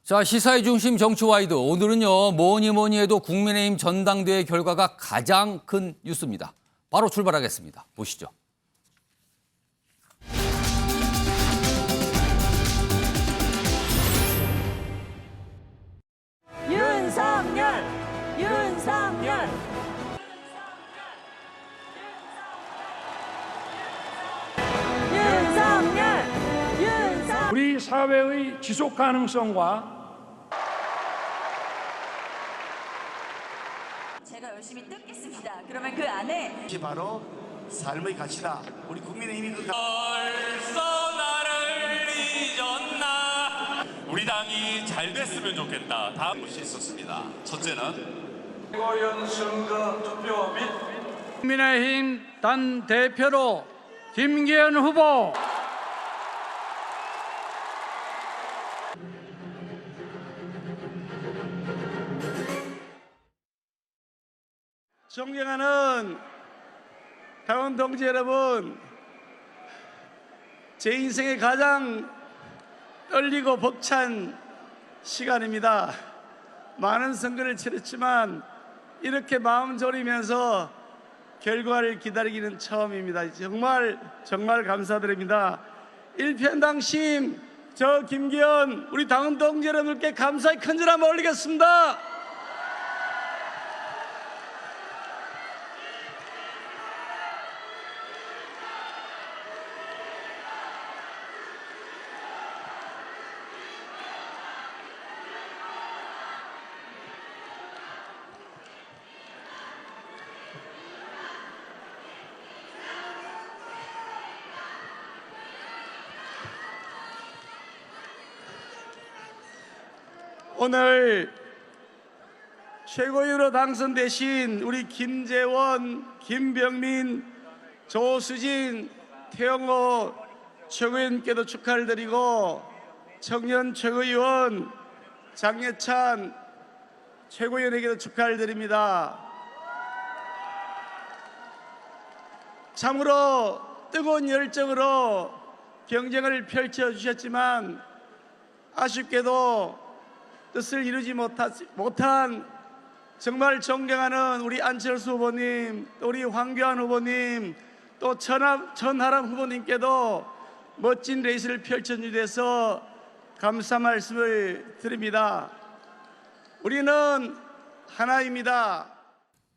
자, 시사의 중심 정치와이드. 오늘은요, 뭐니 해도 국민의힘 전당대회 결과가 가장 큰 뉴스입니다. 바로 출발하겠습니다. 보시죠. 윤석열! 윤석열! 윤석열! 윤석열! 우리 사회의 지속 가능성과 제가 열심히 뜯겠습니다. 그러면 그 안에 이게 바로 삶의 가치다. 우리 국민의힘이 그 벌써 나를 잊었나. 우리 당이 잘 됐으면 좋겠다. 다음 것이 있었습니다. 첫째는 최고위원 선거 투표 및 국민의힘 단 대표로 김기현 후보 존경하는 당원 동지 여러분, 제 인생의 가장 떨리고 벅찬 시간입니다. 많은 선거를 치렀지만 이렇게 마음 졸이면서 결과를 기다리기는 처음입니다. 정말 감사드립니다. 일편당심 저 김기현 우리 당원 동지 여러분께 감사의 큰절 한번 올리겠습니다. 오늘 최고위원으로 당선되신 우리 김재원, 김병민, 조수진, 태영호 최고위원께도 축하를 드리고 청년 최고위원 장예찬 최고위원에게도 축하를 드립니다. 참으로 뜨거운 열정으로 경쟁을 펼쳐주셨지만 아쉽게도 뜻을 이루지 못한 정말 존경하는 우리 안철수 후보님, 또 우리 황교안 후보님, 또 전하람 후보님께도 멋진 레이스를 펼쳐주셔서 감사 말씀을 드립니다. 우리는 하나입니다.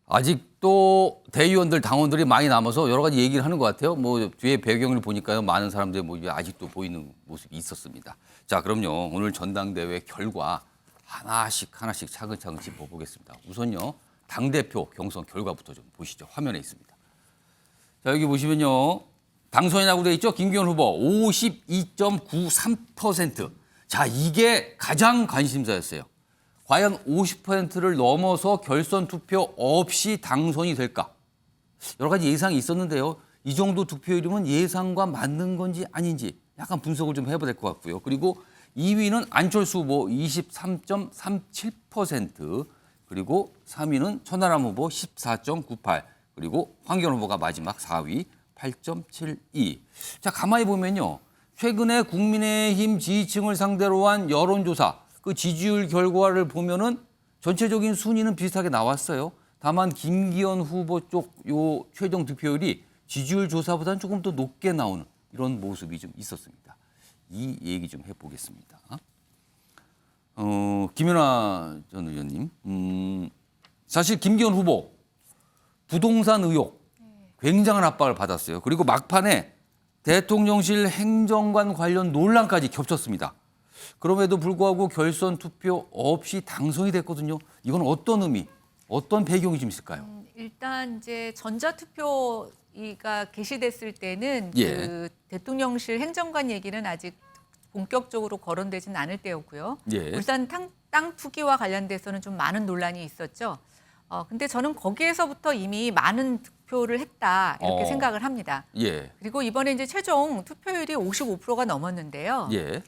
아직도 대의원들, 당원들이 많이 남아서 여러 가지 얘기를 하는 것 같아요. 뭐 뒤에 배경을 보니까요, 많은 사람들이 뭐 아직도 보이는 모습이 있었습니다. 자, 그럼요, 오늘 전당대회 결과 하나씩 차근차근 짚어보겠습니다. 우선요, 당대표 경선 결과부터 좀 보시죠. 화면에 있습니다. 자, 여기 보시면요, 당선이라고 되어 있죠. 김기현 후보 52.93%. 자, 이게 가장 관심사였어요. 과연 50%를 넘어서 결선 투표 없이 당선이 될까? 여러 가지 예상이 있었는데요. 이 정도 득표율이면 예상과 맞는 건지 아닌지 약간 분석을 좀 해봐야 될 것 같고요. 그리고 2위는 안철수 후보 23.37%, 그리고 3위는 천하람 후보 14.98%, 그리고 황교안 후보가 마지막 4위 8.72%. 자, 가만히 보면요, 최근에 국민의힘 지지층을 상대로 한 여론조사, 그 지지율 결과를 보면은 전체적인 순위는 비슷하게 나왔어요. 다만 김기현 후보 쪽 요 최종 득표율이 지지율 조사보다는 조금 더 높게 나오는 이런 모습이 좀 있었습니다. 이 얘기 좀 해보겠습니다. 김연아 전 의원님, 사실 김기현 후보 부동산 의혹 굉장한 압박을 받았어요. 그리고 막판에 대통령실 행정관 관련 논란까지 겹쳤습니다. 그럼에도 불구하고 결선 투표 없이 당선이 됐거든요. 이건 어떤 의미, 어떤 배경이 좀 있을까요? 일단 이제 전자투표가 개시됐을 때는 예. 그 대통령실 행정관 얘기는 아직 본격적으로 거론되지는 않을 때였고요. 예. 일단 땅 투기와 관련돼서는 좀 많은 논란이 있었죠. 근데 저는 거기에서부터 이미 많은 득표를 했다 이렇게 생각을 합니다. 예. 그리고 이번에 이제 최종 투표율이 55%가 넘었는데요. 예.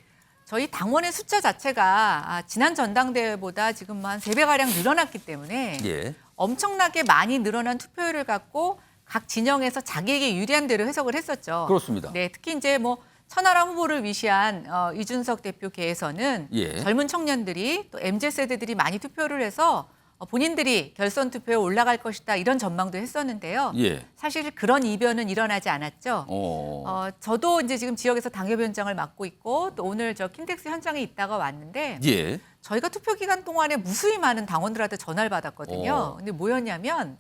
저희 당원의 숫자 자체가 지난 전당대회보다 지금 한 3배가량 늘어났기 때문에 예. 엄청나게 많이 늘어난 투표율을 갖고 각 진영에서 자기에게 유리한 대로 해석을 했었죠. 그렇습니다. 네, 특히 이제 뭐 천하람 후보를 위시한 이준석 대표계에서는 예. 젊은 청년들이 또 MZ세대들이 많이 투표를 해서 본인들이 결선 투표에 올라갈 것이다 이런 전망도 했었는데요. 예. 사실 그런 이변은 일어나지 않았죠. 저도 이제 지금 지역에서 당협위원장을 맡고 있고 또 오늘 저 킨텍스 현장에 있다가 왔는데 예. 저희가 투표 기간 동안에 무수히 많은 당원들한테 전화를 받았거든요. 근데 뭐였냐면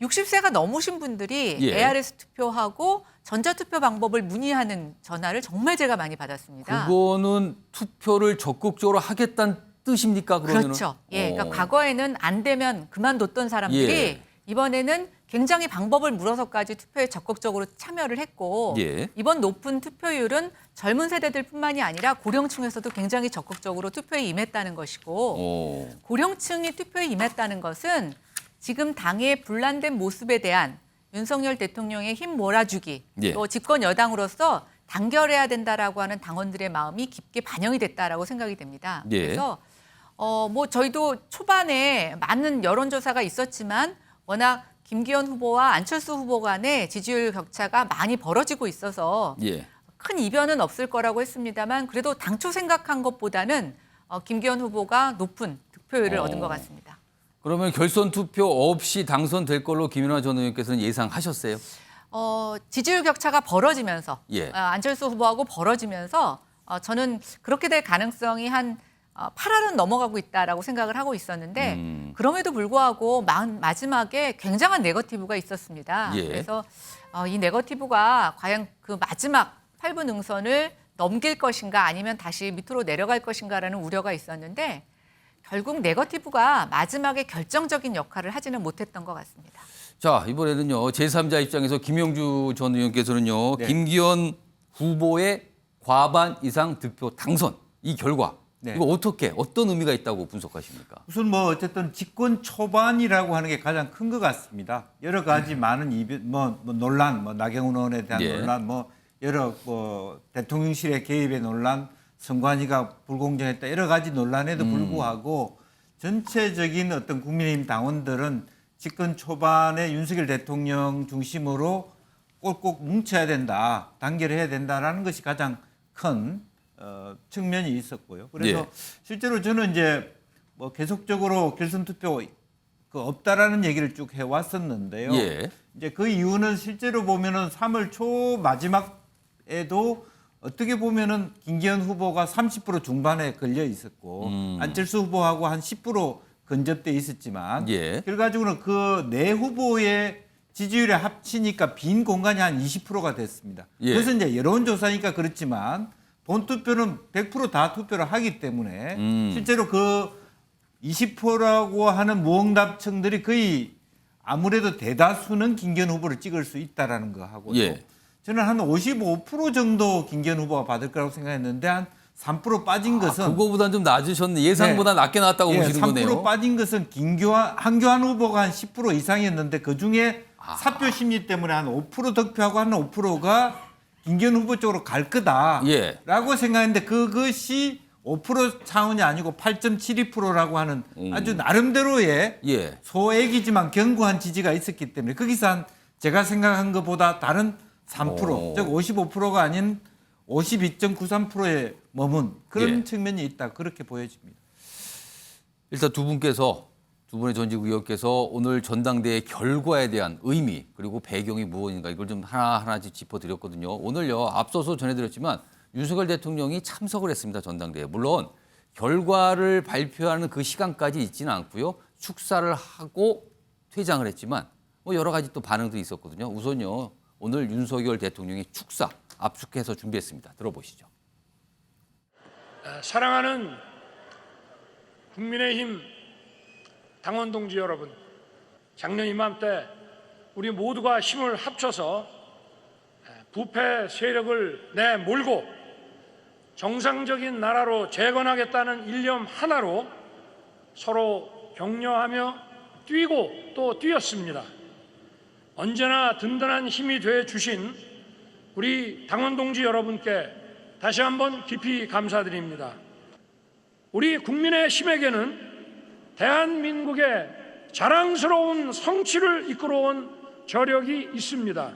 60세가 넘으신 분들이 예. ARS 투표하고 전자투표 방법을 문의하는 전화를 정말 제가 많이 받았습니다. 그거는 투표를 적극적으로 하겠다는 뜻입니까? 그러면은? 그렇죠. 예, 그러니까 과거에는 안 되면 그만뒀던 사람들이 예. 이번에는 굉장히 방법을 물어서까지 투표에 적극적으로 참여를 했고 예. 이번 높은 투표율은 젊은 세대들뿐만이 아니라 고령층에서도 굉장히 적극적으로 투표에 임했다는 것이고 고령층이 투표에 임했다는 것은 지금 당의 분란된 모습에 대한 윤석열 대통령의 힘 몰아주기 예. 또 집권 여당으로서 단결해야 된다라고 하는 당원들의 마음이 깊게 반영이 됐다라고 생각이 됩니다. 예. 그래서 뭐 저희도 초반에 많은 여론조사가 있었지만 워낙 김기현 후보와 안철수 후보 간의 지지율 격차가 많이 벌어지고 있어서 예. 큰 이변은 없을 거라고 했습니다만 그래도 당초 생각한 것보다는 김기현 후보가 높은 득표율을 얻은 것 같습니다. 그러면 결선 투표 없이 당선될 걸로 김연아 전 의원께서는 예상하셨어요? 지지율 격차가 벌어지면서 예. 안철수 후보하고 벌어지면서 저는 그렇게 될 가능성이 한 8할은 넘어가고 있다라고 생각을 하고 있었는데 그럼에도 불구하고 마지막에 굉장한 네거티브가 있었습니다. 예. 그래서 이 네거티브가 과연 그 마지막 8분 응선을 넘길 것인가 아니면 다시 밑으로 내려갈 것인가라는 우려가 있었는데 결국 네거티브가 마지막에 결정적인 역할을 하지는 못했던 것 같습니다. 자, 이번에는요. 제3자 입장에서 김영주 전 의원께서는요. 김기현 후보의 과반 이상 득표 당선 이 결과 이거 어떤 의미가 있다고 분석하십니까? 우선 뭐 어쨌든 집권 초반이라고 하는 게 가장 큰 것 같습니다. 여러 가지 많은 논란, 나경원 의원에 대한 예. 논란, 여러 대통령실의 개입의 논란, 선관위가 불공정했다 여러 가지 논란에도 불구하고 전체적인 어떤 국민의힘 당원들은 집권 초반에 윤석열 대통령 중심으로 꼴꼭 뭉쳐야 된다, 단결해야 된다라는 것이 가장 큰 측면이 있었고요. 그래서 예. 실제로 저는 이제 계속적으로 결선 투표 없다라는 얘기를 쭉 해왔었는데요. 예. 이제 그 이유는 실제로 보면은 3월 초 마지막에도 어떻게 보면은 김기현 후보가 30% 중반에 걸려 있었고 안철수 후보하고 한 10% 근접돼 있었지만 예. 결과적으로는 그 네 후보의 지지율에 합치니까 빈 공간이 한 20%가 됐습니다. 예. 그래서 이제 여론조사니까 그렇지만 본투표는 100% 다 투표를 하기 때문에 실제로 그 20%라고 하는 무응답층들이 거의 아무래도 대다수는 김기현 후보를 찍을 수 있다라는 거 하고 예. 저는 한 55% 정도 김기현 후보가 받을 거라고 생각했는데 한 3% 빠진 것은 그거보다는 좀 낮으셨네. 예상보다 낮게 나왔다고 보시는 3% 거네요. 빠진 것은 한교안 후보가 한 10% 이상이었는데 그중에 사표 심리 때문에 한 5% 득표하고 한 5%가 김기현 후보 쪽으로 갈 거다라고 예. 생각했는데 그것이 5% 차원이 아니고 8.72%라고 하는 아주 나름대로의 예. 소액이지만 견고한 지지가 있었기 때문에 거기서 한 제가 생각한 것보다 다른 3%, 즉 55%가 아닌 52.93%에 머문 그런 예. 측면이 있다 그렇게 보여집니다. 일단 두 분의 전직 의원께서 오늘 전당대회 결과에 대한 의미 그리고 배경이 무엇인가 이걸 좀 하나하나씩 짚어드렸거든요. 오늘요 앞서서 전해드렸지만 윤석열 대통령이 참석을 했습니다. 전당대회. 물론 결과를 발표하는 그 시간까지 있지는 않고요. 축사를 하고 퇴장을 했지만 여러 가지 또 반응들이 있었거든요. 우선요 오늘 윤석열 대통령이 축사 압축해서 준비했습니다. 들어보시죠. 사랑하는 국민의힘 당원 동지 여러분, 작년 이맘때 우리 모두가 힘을 합쳐서 부패 세력을 내몰고 정상적인 나라로 재건하겠다는 일념 하나로 서로 격려하며 뛰고 또 뛰었습니다. 언제나 든든한 힘이 돼 주신 우리 당원 동지 여러분께 다시 한번 깊이 감사드립니다. 우리 국민의 힘에게는 대한민국의 자랑스러운 성취를 이끌어온 저력이 있습니다.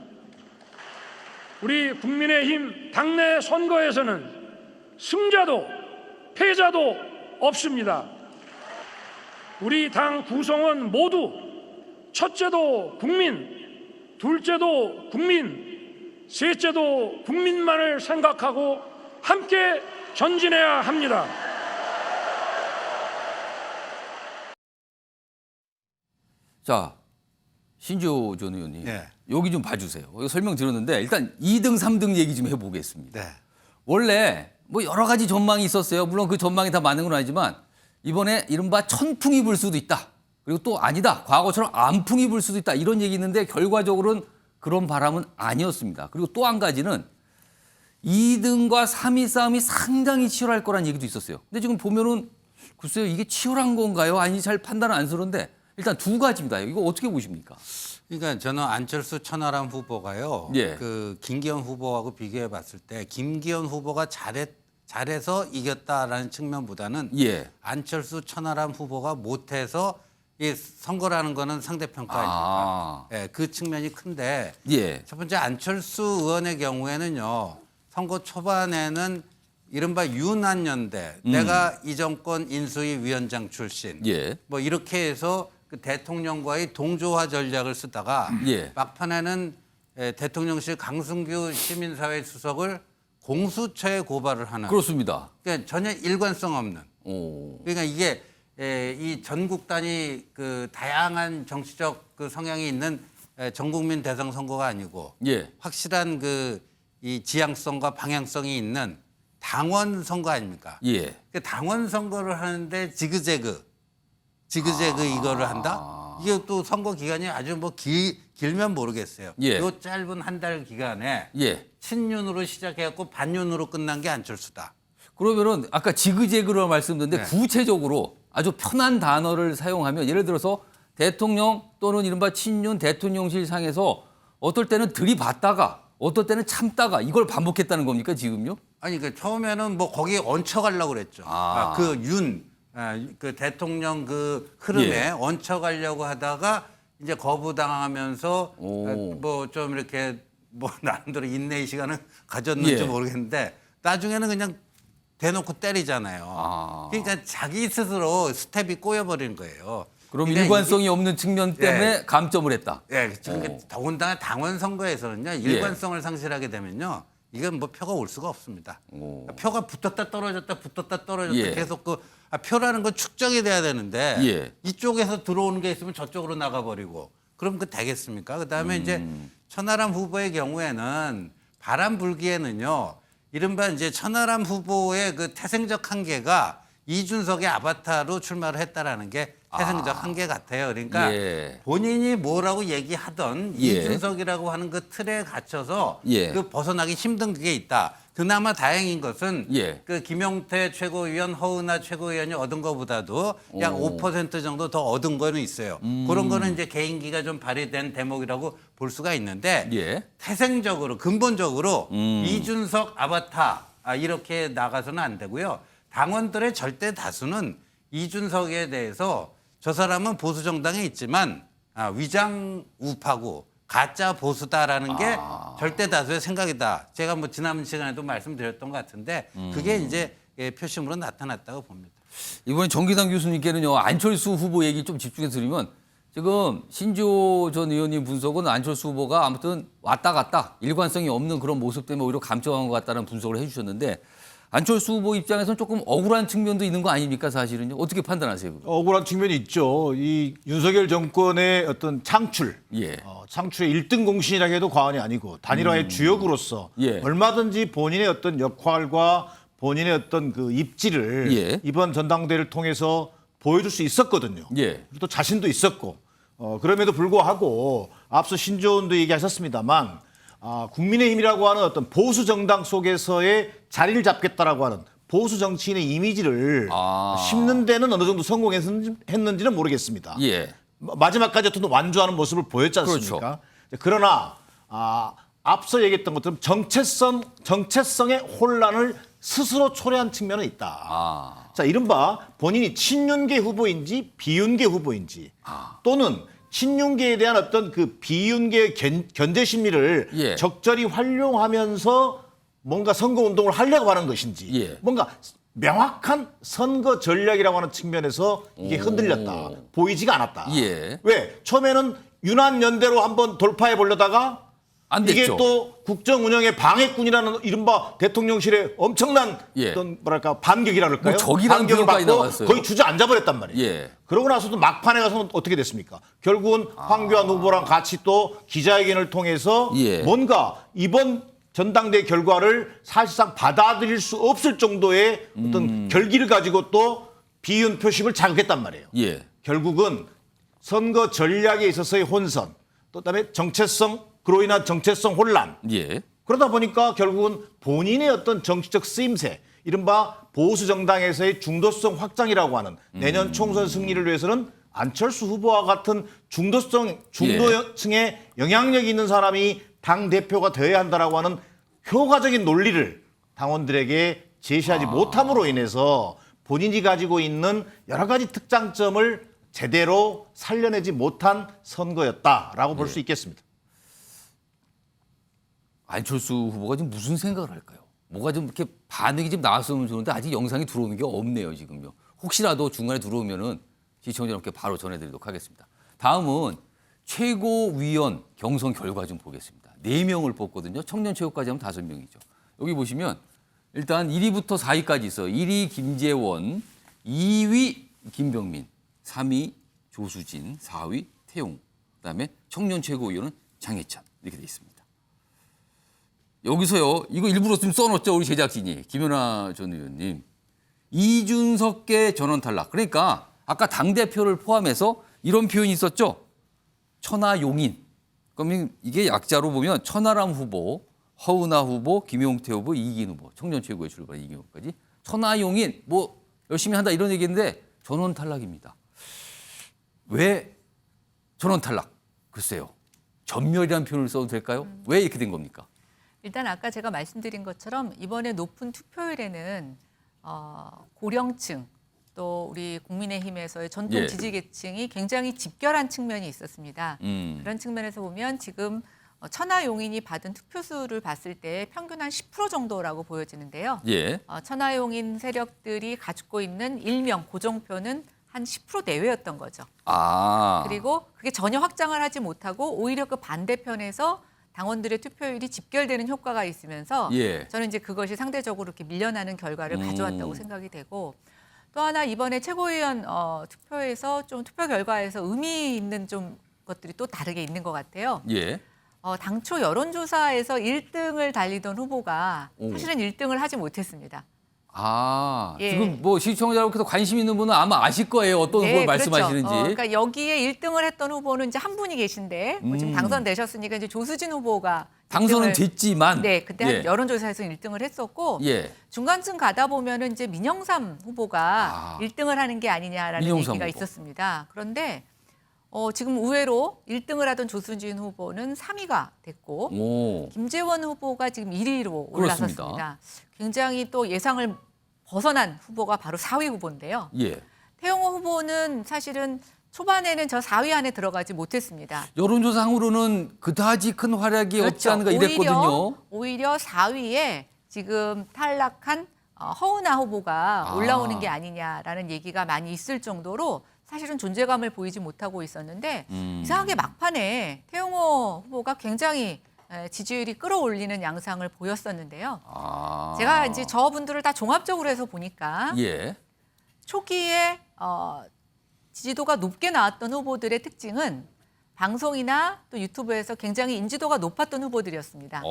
우리 국민의힘 당내 선거에서는 승자도 패자도 없습니다. 우리 당 구성원 모두 첫째도 국민, 둘째도 국민, 셋째도 국민만을 생각하고 함께 전진해야 합니다. 자, 신지호 전 의원님, 네. 여기 좀 봐주세요. 이거 설명 들었는데 일단 2등, 3등 얘기 좀 해보겠습니다. 네. 원래 뭐 여러 가지 전망이 있었어요. 물론 그 전망이 다 맞는 건 아니지만 이번에 이른바 천풍이 불 수도 있다. 그리고 또 아니다. 과거처럼 안풍이 불 수도 있다. 이런 얘기 있는데 결과적으로는 그런 바람은 아니었습니다. 그리고 또 한 가지는 2등과 3위 싸움이 상당히 치열할 거란 얘기도 있었어요. 근데 지금 보면은 글쎄요, 이게 치열한 건가요? 아닌지 잘 판단은 안 서는데 일단 두 가지입니다. 이거 어떻게 보십니까? 그러니까 저는 안철수 천하람 후보가요. 예. 그 김기현 후보하고 비교해 봤을 때 김기현 후보가 잘해서 이겼다라는 측면보다는 예. 안철수 천하람 후보가 못해서 이 선거라는 거는 상대평가 아닙니까? 예, 그 측면이 큰데 예. 첫 번째 안철수 의원의 경우에는요. 선거 초반에는 이른바 윤한연대, 내가 이 정권 인수위 위원장 출신, 예. 뭐 이렇게 해서 그 대통령과의 동조화 전략을 쓰다가 예. 막판에는 대통령실 강승규 시민사회 수석을 공수처에 고발을 하는. 그렇습니다. 그러니까 전혀 일관성 없는. 오. 그러니까 이게 이 전국 단위 그 다양한 정치적 그 성향이 있는 전국민 대상 선거가 아니고 예. 확실한 그 이 지향성과 방향성이 있는 당원 선거 아닙니까? 예. 그 당원 선거를 하는데 지그재그 이거를 한다? 이게 또 선거 기간이 아주 뭐 길면 모르겠어요. 예. 이 짧은 한 달 기간에 예. 친윤으로 시작해갖고 반윤으로 끝난 게 안철수다. 그러면은 아까 지그재그로 말씀드렸는데 네. 구체적으로 아주 편한 단어를 사용하면 예를 들어서 대통령 또는 이른바 친윤 대통령실 상에서 어떨 때는 들이받다가 어떨 때는 참다가 이걸 반복했다는 겁니까 지금요? 아니 그 처음에는 뭐 거기에 얹혀가려고 그랬죠. 그 대통령 그 흐름에 예. 얹혀가려고 하다가 이제 거부당하면서 뭐 좀 이렇게 뭐 나름대로 인내의 시간을 가졌는지 예. 모르겠는데 나중에는 그냥 대놓고 때리잖아요. 그러니까 자기 스스로 스텝이 꼬여버린 거예요. 그럼 그러니까 일관성이 없는 측면 때문에 감점을 했다. 예, 그러니까 더군다나 당원 선거에서는요 일관성을 상실하게 되면요 이건 뭐 표가 올 수가 없습니다. 표가 붙었다 떨어졌다 예. 계속 그 표라는 건 축적이 돼야 되는데 예. 이쪽에서 들어오는 게 있으면 저쪽으로 나가버리고 그럼 그 되겠습니까? 그다음에 이제 천하람 후보의 경우에는 바람 불기에는요 이른바 이제 천하람 후보의 그 태생적 한계가 이준석의 아바타로 출마를 했다라는 게 태생적 한계 같아요. 그러니까 예. 본인이 뭐라고 얘기하던 예. 이준석이라고 하는 그 틀에 갇혀서 예. 그 벗어나기 힘든 게 있다. 그나마 다행인 것은 예. 그 김용태 최고위원, 허은하 최고위원이 얻은 것보다도 약 5% 정도 더 얻은 거는 있어요. 그런 거는 이제 개인기가 좀 발휘된 대목이라고 볼 수가 있는데 예. 태생적으로 근본적으로 이준석 아바타 이렇게 나가서는 안 되고요. 당원들의 절대 다수는 이준석에 대해서 저 사람은 보수 정당에 있지만 위장 우파고 가짜 보수다라는 게 절대 다수의 생각이다. 제가 뭐 지난 시간에도 말씀드렸던 것 같은데 그게 이제 표심으로 나타났다고 봅니다. 이번에 정기당 교수님께는요 안철수 후보 얘기 좀 집중해서 드리면 지금 신지호 전 의원님 분석은 안철수 후보가 아무튼 왔다 갔다 일관성이 없는 그런 모습 때문에 오히려 감점한 것 같다는 분석을 해주셨는데 안철수 후보 입장에서는 조금 억울한 측면도 있는 거 아닙니까 사실은요? 어떻게 판단하세요? 그거? 억울한 측면이 있죠. 이 윤석열 정권의 어떤 창출, 예. 창출의 1등 공신이라고 해도 과언이 아니고 단일화의 주역으로서 예. 얼마든지 본인의 어떤 역할과 본인의 어떤 그 입지를 예. 이번 전당대회를 통해서 보여줄 수 있었거든요. 예. 그리고 또 자신도 있었고 그럼에도 불구하고 앞서 신조원도 얘기하셨습니다만 국민의힘이라고 하는 어떤 보수 정당 속에서의 자리를 잡겠다라고 하는 보수 정치인의 이미지를 심는 데는 어느 정도 성공했는지는 모르겠습니다. 예. 마지막까지 어떤 완주하는 모습을 보였지 않습니까? 그렇죠. 그러나 앞서 얘기했던 것처럼 정체성의 혼란을 스스로 초래한 측면은 있다. 자, 이른바 본인이 친윤계 후보인지 비윤계 후보인지 또는 친윤계에 대한 어떤 그 비윤계 견제 심리를 예. 적절히 활용하면서 뭔가 선거 운동을 하려고 하는 것인지 예. 뭔가 명확한 선거 전략이라고 하는 측면에서 이게 흔들렸다. 보이지가 않았다. 예. 왜? 처음에는 윤한연대로 한번 돌파해 보려다가 안 이게 됐죠. 또 국정 운영의 방해꾼이라는 이른바 대통령실의 엄청난 예. 어떤 뭐랄까 반격이라 그럴까요? 뭐 적이라는 반격을 표현까지 받고 나왔어요. 거의 주저앉아 버렸단 말이에요. 예. 그러고 나서도 막판에 가서는 어떻게 됐습니까? 결국은 황교안 후보랑 같이 또 기자회견을 통해서 예. 뭔가 이번 전당대 결과를 사실상 받아들일 수 없을 정도의 어떤 결기를 가지고 또 비윤 표심을 자극했단 말이에요. 예. 결국은 선거 전략에 있어서의 혼선, 또 그다음에 그로 인한 정체성 혼란. 예. 그러다 보니까 결국은 본인의 어떤 정치적 쓰임새, 이른바 보수 정당에서의 중도성 확장이라고 하는 내년 총선 승리를 위해서는 안철수 후보와 같은 중도층의 영향력이 있는 사람이 당 대표가 되어야 한다라고 하는 효과적인 논리를 당원들에게 제시하지 못함으로 인해서 본인이 가지고 있는 여러 가지 특장점을 제대로 살려내지 못한 선거였다라고 볼 수 있겠습니다. 안철수 후보가 지금 무슨 생각을 할까요? 뭐가 좀 이렇게 반응이 좀 나왔으면 좋은데 아직 영상이 들어오는 게 없네요, 지금요. 혹시라도 중간에 들어오면은 시청자 여러분께 바로 전해드리도록 하겠습니다. 다음은 최고위원 경선 결과 좀 보겠습니다. 4명을 뽑거든요. 청년체육까지 하면 5명이죠. 여기 보시면 일단 1위부터 4위까지 있어요. 1위 김재원, 2위 김병민, 3위 조수진, 4위 태용, 그다음에 청년 최고위원은 장해찬 이렇게 돼 있습니다. 여기서요. 이거 일부러 좀 써놓었죠. 우리 제작진이. 김연아 전 의원님. 이준석계 전원 탈락. 그러니까 아까 당대표를 포함해서 이런 표현이 있었죠. 천하용인. 그러면 이게 약자로 보면 천하람 후보, 허은하 후보, 김용태 후보, 이기인 후보, 청년 최고의 출발 이기인 후보까지 천하용인 뭐 열심히 한다 이런 얘기인데 전원 탈락입니다. 왜 전원 탈락? 글쎄요. 전멸이라는 표현을 써도 될까요? 왜 이렇게 된 겁니까? 일단 아까 제가 말씀드린 것처럼 이번에 높은 투표율에는 고령층 또 우리 국민의힘에서의 전통 예. 지지계층이 굉장히 집결한 측면이 있었습니다. 그런 측면에서 보면 지금 천하용인이 받은 투표수를 봤을 때 평균 한 10% 정도라고 보여지는데요. 예. 천하용인 세력들이 가지고 있는 일명 고정표는 한 10% 내외였던 거죠. 아. 그리고 그게 전혀 확장을 하지 못하고 오히려 그 반대편에서 당원들의 투표율이 집결되는 효과가 있으면서 예. 저는 이제 그것이 상대적으로 이렇게 밀려나는 결과를 가져왔다고 생각이 되고 또 하나 이번에 최고위원 투표에서 좀 투표 결과에서 의미 있는 좀 것들이 또 다르게 있는 것 같아요. 예. 당초 여론조사에서 1등을 달리던 후보가 오. 사실은 1등을 하지 못했습니다. 아, 예. 지금 뭐 시청자 여러분께서 관심 있는 분은 아마 아실 거예요. 어떤 후보를 말씀하시는지. 그렇죠. 그러니까 여기에 1등을 했던 후보는 이제 한 분이 계신데 뭐 지금 당선되셨으니까 이제 조수진 후보가 당선은 1등을 됐지만. 네, 그때 예. 여론조사에서 1등을 했었고 예. 중간쯤 가다 보면은 이제 민영삼 후보가 1등을 하는 게 아니냐라는 민영삼 얘기가 후보. 있었습니다. 그런데 지금 의외로 1등을 하던 조수진 후보는 3위가 됐고 오. 김재원 후보가 지금 1위로 그렇습니다. 올라섰습니다. 굉장히 또 예상을 벗어난 후보가 바로 4위 후보인데요. 예. 태용호 후보는 사실은 초반에는 저 4위 안에 들어가지 못했습니다. 여론조사상으로는 그다지 큰 활약이 없지 않은가 이랬거든요. 오히려 4위에 지금 탈락한 허은하 후보가 올라오는 게 아니냐라는 얘기가 많이 있을 정도로 사실은 존재감을 보이지 못하고 있었는데 이상하게 막판에 태용호 후보가 굉장히 지지율이 끌어올리는 양상을 보였었는데요. 아. 제가 이제 저분들을 다 종합적으로 해서 보니까 예. 초기에 지지도가 높게 나왔던 후보들의 특징은 방송이나 또 유튜브에서 굉장히 인지도가 높았던 후보들이었습니다.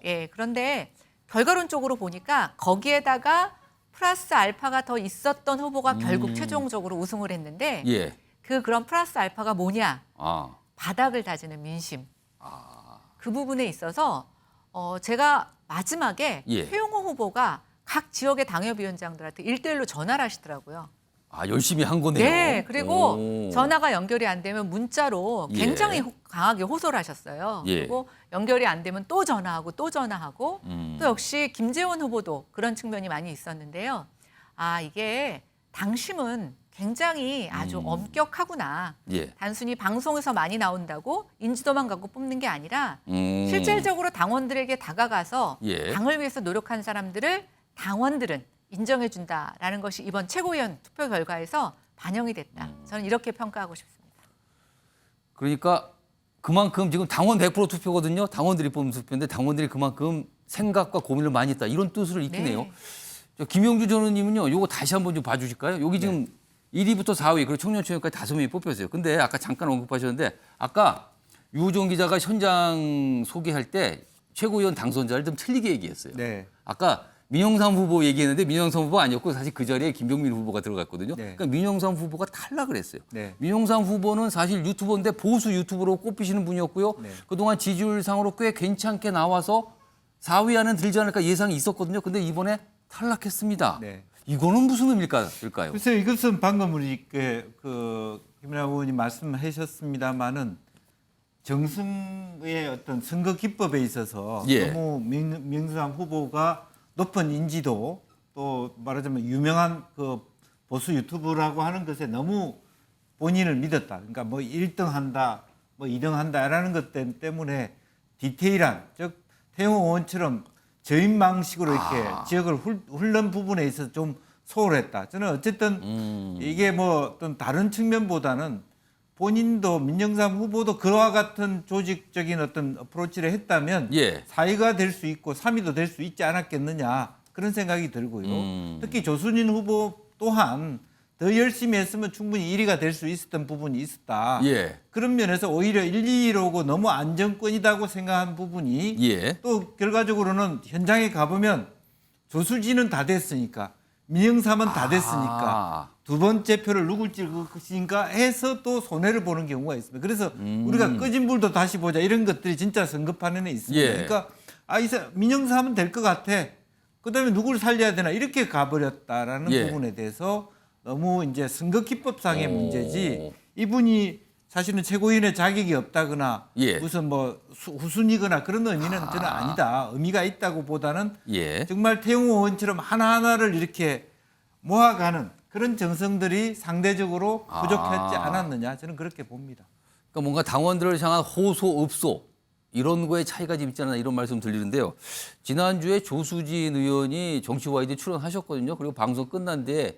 예, 그런데 결과론적으로 보니까 거기에다가 플러스 알파가 더 있었던 후보가 결국 최종적으로 우승을 했는데 예. 그런 플러스 알파가 뭐냐? 아. 바닥을 다지는 민심. 그 부분에 있어서 제가 마지막에 예. 최용호 후보가 각 지역의 당협위원장들한테 1대1로 전화를 하시더라고요. 아, 열심히 한 거네요. 네, 그리고 오. 전화가 연결이 안 되면 문자로 예. 굉장히 강하게 호소를 하셨어요. 예. 그리고 연결이 안 되면 또 전화하고 또 전화하고 또 역시 김재원 후보도 그런 측면이 많이 있었는데요. 아, 이게 당심은 굉장히 아주 엄격하구나. 예. 단순히 방송에서 많이 나온다고 인지도만 갖고 뽑는 게 아니라 음. 실질적으로 당원들에게 다가가서 예. 당을 위해서 노력한 사람들을 당원들은 인정해 준다라는 것이 이번 최고위원 투표 결과에서 반영이 됐다. 저는 이렇게 평가하고 싶습니다. 그러니까 그만큼 지금 당원 100% 투표거든요. 당원들이 뽑는 투표인데 당원들이 그만큼 생각과 고민을 많이 했다. 이런 뜻으로 읽히네요. 네. 저 김영주 전 의원님은요. 요거 다시 한번 좀 봐주실까요? 여기 지금 1위부터 4위 그리고 청년총회까지 5명이 뽑혔어요. 근데 아까 잠깐 언급하셨는데 아까 유호정 기자가 현장 소개할 때 최고위원 당선자를 좀 틀리게 얘기했어요. 네. 아까 민영삼 후보 얘기했는데 민영삼 후보 아니었고 사실 그 자리에 김병민 후보가 들어갔거든요. 네. 그러니까 민영삼 후보가 탈락을 했어요. 네. 민영삼 후보는 사실 유튜버인데 보수 유튜버로 꼽히시는 분이었고요. 네. 그동안 지지율상으로 꽤 괜찮게 나와서 4위 안에 들지 않을까 예상이 있었거든요. 근데 이번에 탈락했습니다. 네. 이거는 무슨 의미일까요? 글쎄요, 이것은 방금 우리 김연아 의원이 말씀하셨습니다마는 정승의 어떤 선거 기법에 있어서 예. 너무 민영삼 후보가 높은 인지도 또 말하자면 유명한 그 보수 유튜브라고 하는 것에 너무 본인을 믿었다. 그러니까 뭐 1등 한다, 뭐 2등 한다라는 것 때문에 디테일한 즉 태용 의원처럼 저인 방식으로 이렇게 지역을 훑는 부분에 있어서 좀 소홀했다. 저는 어쨌든 이게 뭐 어떤 다른 측면보다는 본인도 민영삼 후보도 그와 같은 조직적인 어떤 어프로치를 했다면 예. 4위가 될 수 있고 3위도 될 수 있지 않았겠느냐 그런 생각이 들고요. 특히 조순인 후보 또한 더 열심히 했으면 충분히 1위가 될 수 있었던 부분이 있었다. 예. 그런 면에서 오히려 1, 2위로고 너무 안정권이라고 생각한 부분이 예. 또 결과적으로는 현장에 가보면 조수진은 다 됐으니까 민영삼은 다 됐으니까 두 번째 표를 누굴 찍을 것인가 해서 또 손해를 보는 경우가 있습니다. 그래서 우리가 꺼진 불도 다시 보자 이런 것들이 진짜 선거판에는 있습니다. 예. 그러니까 민영삼은 될 것 같아. 그다음에 누구를 살려야 되나 이렇게 가버렸다라는 예. 부분에 대해서 너무 이제 선거 기법상의 문제지 이분이 사실은 최고위원의 자격이 없다거나 예. 무슨 뭐 후순위거나 그런 의미는 저는 아니다. 의미가 있다고 보다는 예. 정말 태용 의원처럼 하나하나를 이렇게 모아가는 그런 정성들이 상대적으로 부족했지 않았느냐 저는 그렇게 봅니다. 그러니까 뭔가 당원들을 향한 호소, 읍소 이런 거에 차이가 좀 있지 않나 이런 말씀 들리는데요. 지난주에 조수진 의원이 정치와이드 출연하셨거든요. 그리고 방송 끝난 뒤에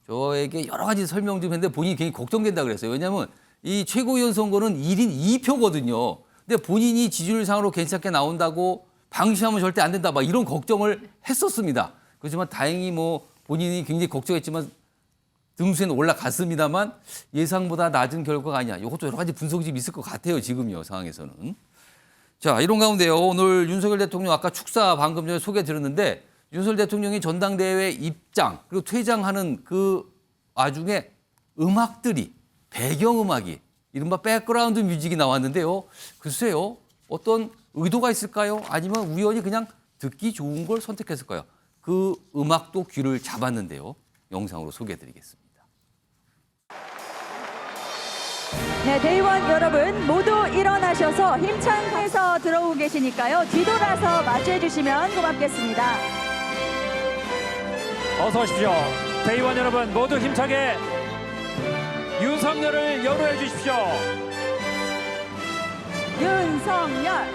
저에게 여러 가지 설명 좀 했는데 본인이 굉장히 걱정된다 그랬어요. 왜냐하면 이 최고위원 선거는 1인 2표거든요. 근데 본인이 지지율상으로 괜찮게 나온다고 방심하면 절대 안 된다. 막 이런 걱정을 했었습니다. 그렇지만 다행히 뭐 본인이 굉장히 걱정했지만 등수에는 올라갔습니다만 예상보다 낮은 결과가 아니야. 이것도 여러 가지 분석이 좀 있을 것 같아요. 지금요 상황에서는. 자, 이런 가운데요. 오늘 윤석열 대통령 아까 축사 방금 전에 소개 드렸는데 윤석열 대통령이 전당대회 입장 그리고 퇴장하는 그 와중에 음악들이 배경음악이 이른바 백그라운드 뮤직이 나왔는데요. 글쎄요. 어떤 의도가 있을까요? 아니면 우연히 그냥 듣기 좋은 걸 선택했을까요? 그 음악도 귀를 잡았는데요. 영상으로 소개해드리겠습니다. 네, 대의원 여러분 모두 일어나셔서 힘찬 해서 들어오고 계시니까요. 뒤돌아서 마주해 주시면 고맙겠습니다. 어서 오십시오. 대의원 여러분 모두 힘차게 윤석열을 연호해 주십시오. 윤석열.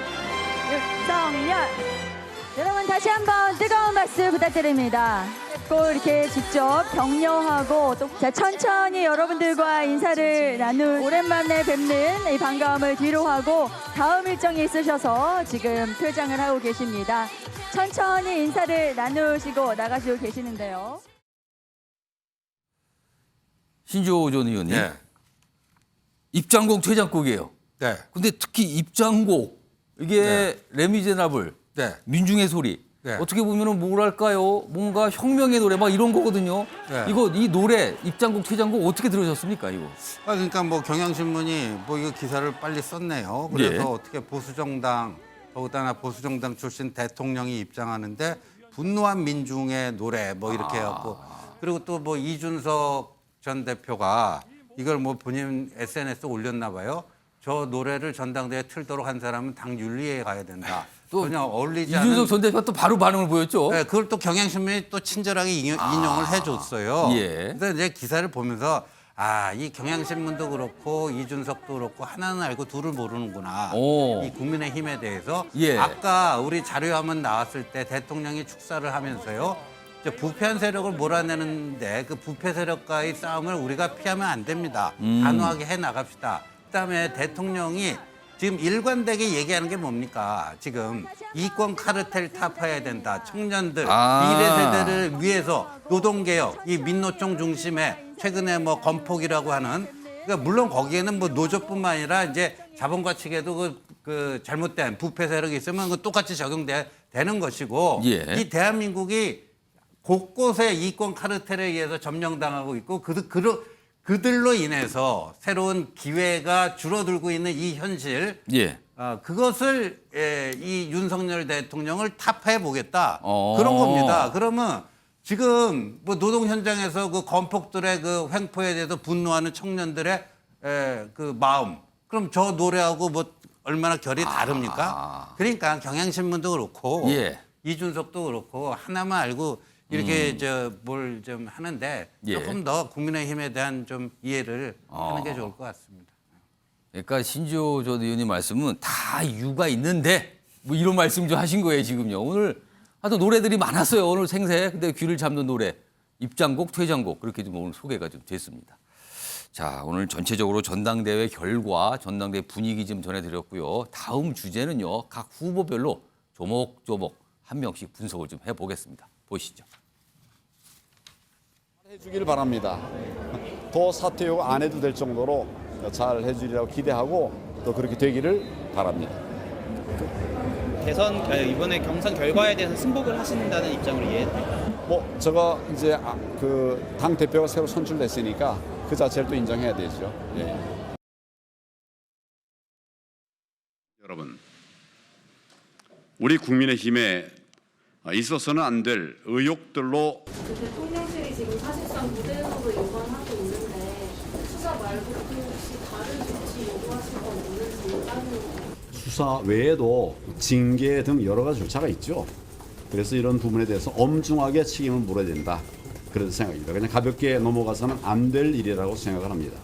여러분 다시 한번 뜨거운 박수 부탁드립니다. 꼭 이렇게 직접 격려하고 또 천천히 여러분들과 인사를 오랜만에 뵙는 이 반가움을 뒤로 하고 다음 일정이 있으셔서 지금 퇴장을 하고 계십니다. 천천히 인사를 나누시고 나가시고 계시는데요. 신조호 전 의원님. 네. 입장곡 퇴장곡이에요. 네. 근데 특히 입장곡 이게 레미제라블 네. 민중의 소리 네. 어떻게 보면은 뭐랄까요 뭔가 혁명의 노래 막 이런 거거든요. 네. 이 노래 입장곡 퇴장곡 어떻게 들으셨습니까 이거? 그러니까 뭐 경향신문이 뭐 이거 기사를 빨리 썼네요. 그래서 예. 어떻게 보수정당 더군다나 보수정당 출신 대통령이 입장하는데 분노한 민중의 노래 뭐 이렇게 해갖고 그리고 또 뭐 이준석 전 대표가 이걸 뭐 본인 SNS에 올렸나 봐요. 저 노래를 전당대회에 틀도록 한 사람은 당 윤리에 가야 된다. 또 그냥 어울리지 않은. 이준석 전 대표가 또 바로 반응을 보였죠. 네, 그걸 또 경향신문이 또 친절하게 인용을 해줬어요. 예. 그래서 이제 기사를 보면서 이 경향신문도 그렇고 이준석도 그렇고 하나는 알고 둘을 모르는구나. 오. 이 국민의힘에 대해서 예. 아까 우리 자료 한번 나왔을 때 대통령이 축사를 하면서요. 이제 부패한 세력을 몰아내는데 그 부패 세력과의 싸움을 우리가 피하면 안 됩니다. 단호하게 해 나갑시다. 그다음에 대통령이 지금 일관되게 얘기하는 게 뭡니까? 지금 이권 카르텔 타파해야 된다. 청년들, 미래 세대를 위해서 노동개혁, 이 민노총 중심의 최근에 뭐 건폭이라고 하는, 그러니까 물론 거기에는 뭐 노조뿐만 아니라 이제 자본가 측에도 그 잘못된 부패 세력이 있으면 그 똑같이 적용되는 것이고, 예. 이 대한민국이 곳곳에 이권 카르텔에 의해서 점령당하고 있고 그들로 인해서 새로운 기회가 줄어들고 있는 이 현실, 예. 그것을 이 윤석열 대통령을 타파해 보겠다 그런 겁니다. 그러면 지금 뭐 노동 현장에서 그 건폭들의 그 횡포에 대해서 분노하는 청년들의 그 마음, 그럼 저 노래하고 뭐 얼마나 결이 다릅니까? 그러니까 경향신문도 그렇고 예. 이준석도 그렇고 하나만 알고 이렇게 뭘 좀 하는데 예. 조금 더 국민의힘에 대한 좀 이해를 하는 게 좋을 것 같습니다. 그러니까 신지호 전 의원님 말씀은 다 이유가 있는데 뭐 이런 말씀 좀 하신 거예요 지금요. 오늘 하여튼 노래들이 많았어요. 오늘 생새. 근데 귀를 잡는 노래 입장곡, 퇴장곡 그렇게 좀 오늘 소개가 좀 됐습니다. 자, 오늘 전체적으로 전당대회 결과, 전당대회 분위기 좀 전해드렸고요. 다음 주제는요. 각 후보별로 조목조목 한 명씩 분석을 좀 해보겠습니다. 보시죠. 해주길 바랍니다. 더 사퇴 요구 안 해도 될 정도로 잘 해주리라고 기대하고 또 그렇게 되기를 바랍니다. 이번에 경선 결과에 대해서 승복을 하신다는 입장으로 이해됩니까? 뭐 제가 이제 그 당 대표가 새로 선출됐으니까 그 자체를 또 인정해야 되죠. 예. 여러분, 우리 국민의힘에 있어서는 안 될 의혹들로 대통령실이 지금 사실상 무대에서도 요구하고 있는데 수사 말고 혹시 다른 조치 요구하실 건 없는지 따지는 수사 외에도 징계 등 여러 가지 절차가 있죠. 그래서 이런 부분에 대해서 엄중하게 책임을 물어야 된다. 그런 생각입니다. 그냥 가볍게 넘어가서는 안 될 일이라고 생각을 합니다.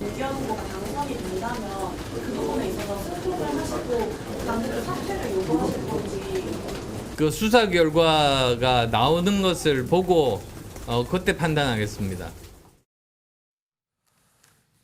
유기현 후보가 당선이 된다면 그 부분에 있어서 승복을 하시고 당대표 사퇴를 요구하실 건지. 그 수사 결과가 나오는 것을 보고 그때 판단하겠습니다.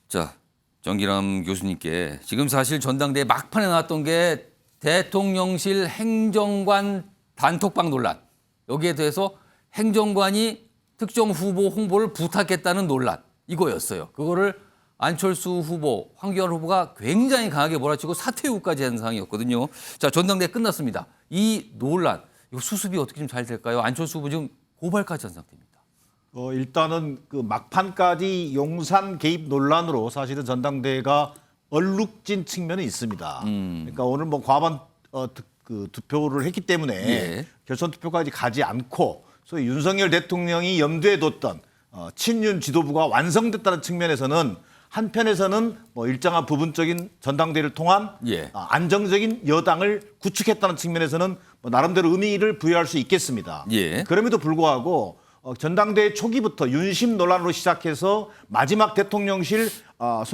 자, 정기람 교수님께 지금 사실 전당대회 막판에 나왔던 게 대통령실 행정관 단톡방 논란. 여기에 대해서 행정관이 특정 후보 홍보를 부탁했다는 논란. 이거였어요. 그거를 안철수 후보, 황교안 후보가 굉장히 강하게 몰아치고 사퇴 요구까지 한 상황이었거든요. 자, 전당대회 끝났습니다. 이 논란, 이거 수습이 어떻게 좀 잘 될까요? 안철수 후보 지금 고발까지 한 상태입니다. 일단은 그 막판까지 용산 개입 논란으로 사실은 전당대회가 얼룩진 측면이 있습니다. 그러니까 오늘 뭐 과반 그 투표를 했기 때문에 예. 결선 투표까지 가지 않고 소위 윤석열 대통령이 염두에 뒀던 친윤 지도부가 완성됐다는 측면에서는 한편에서는 뭐 일정한 부분적인 전당대회를 통한 예. 안정적인 여당을 구축했다는 측면에서는 뭐 나름대로 의미를 부여할 수 있겠습니다. 예. 그럼에도 불구하고 전당대회 초기부터 윤심 논란으로 시작해서 마지막 대통령실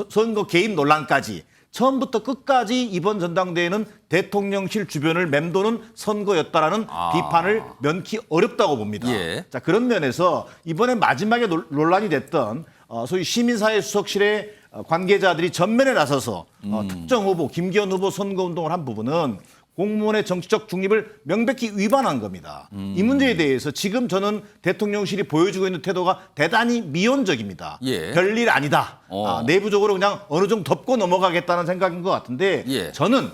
선거 개입 논란까지 처음부터 끝까지 이번 전당대회는 대통령실 주변을 맴도는 선거였다라는 비판을 면키 어렵다고 봅니다. 예. 자, 그런 면에서 이번에 마지막에 논란이 됐던 소위 시민사회 수석실의 관계자들이 전면에 나서서 특정 후보, 김기현 후보 선거운동을 한 부분은 공무원의 정치적 중립을 명백히 위반한 겁니다. 이 문제에 대해서 지금 저는 대통령실이 보여주고 있는 태도가 대단히 미온적입니다. 예. 별일 아니다. 내부적으로 그냥 어느 정도 덮고 넘어가겠다는 생각인 것 같은데 예. 저는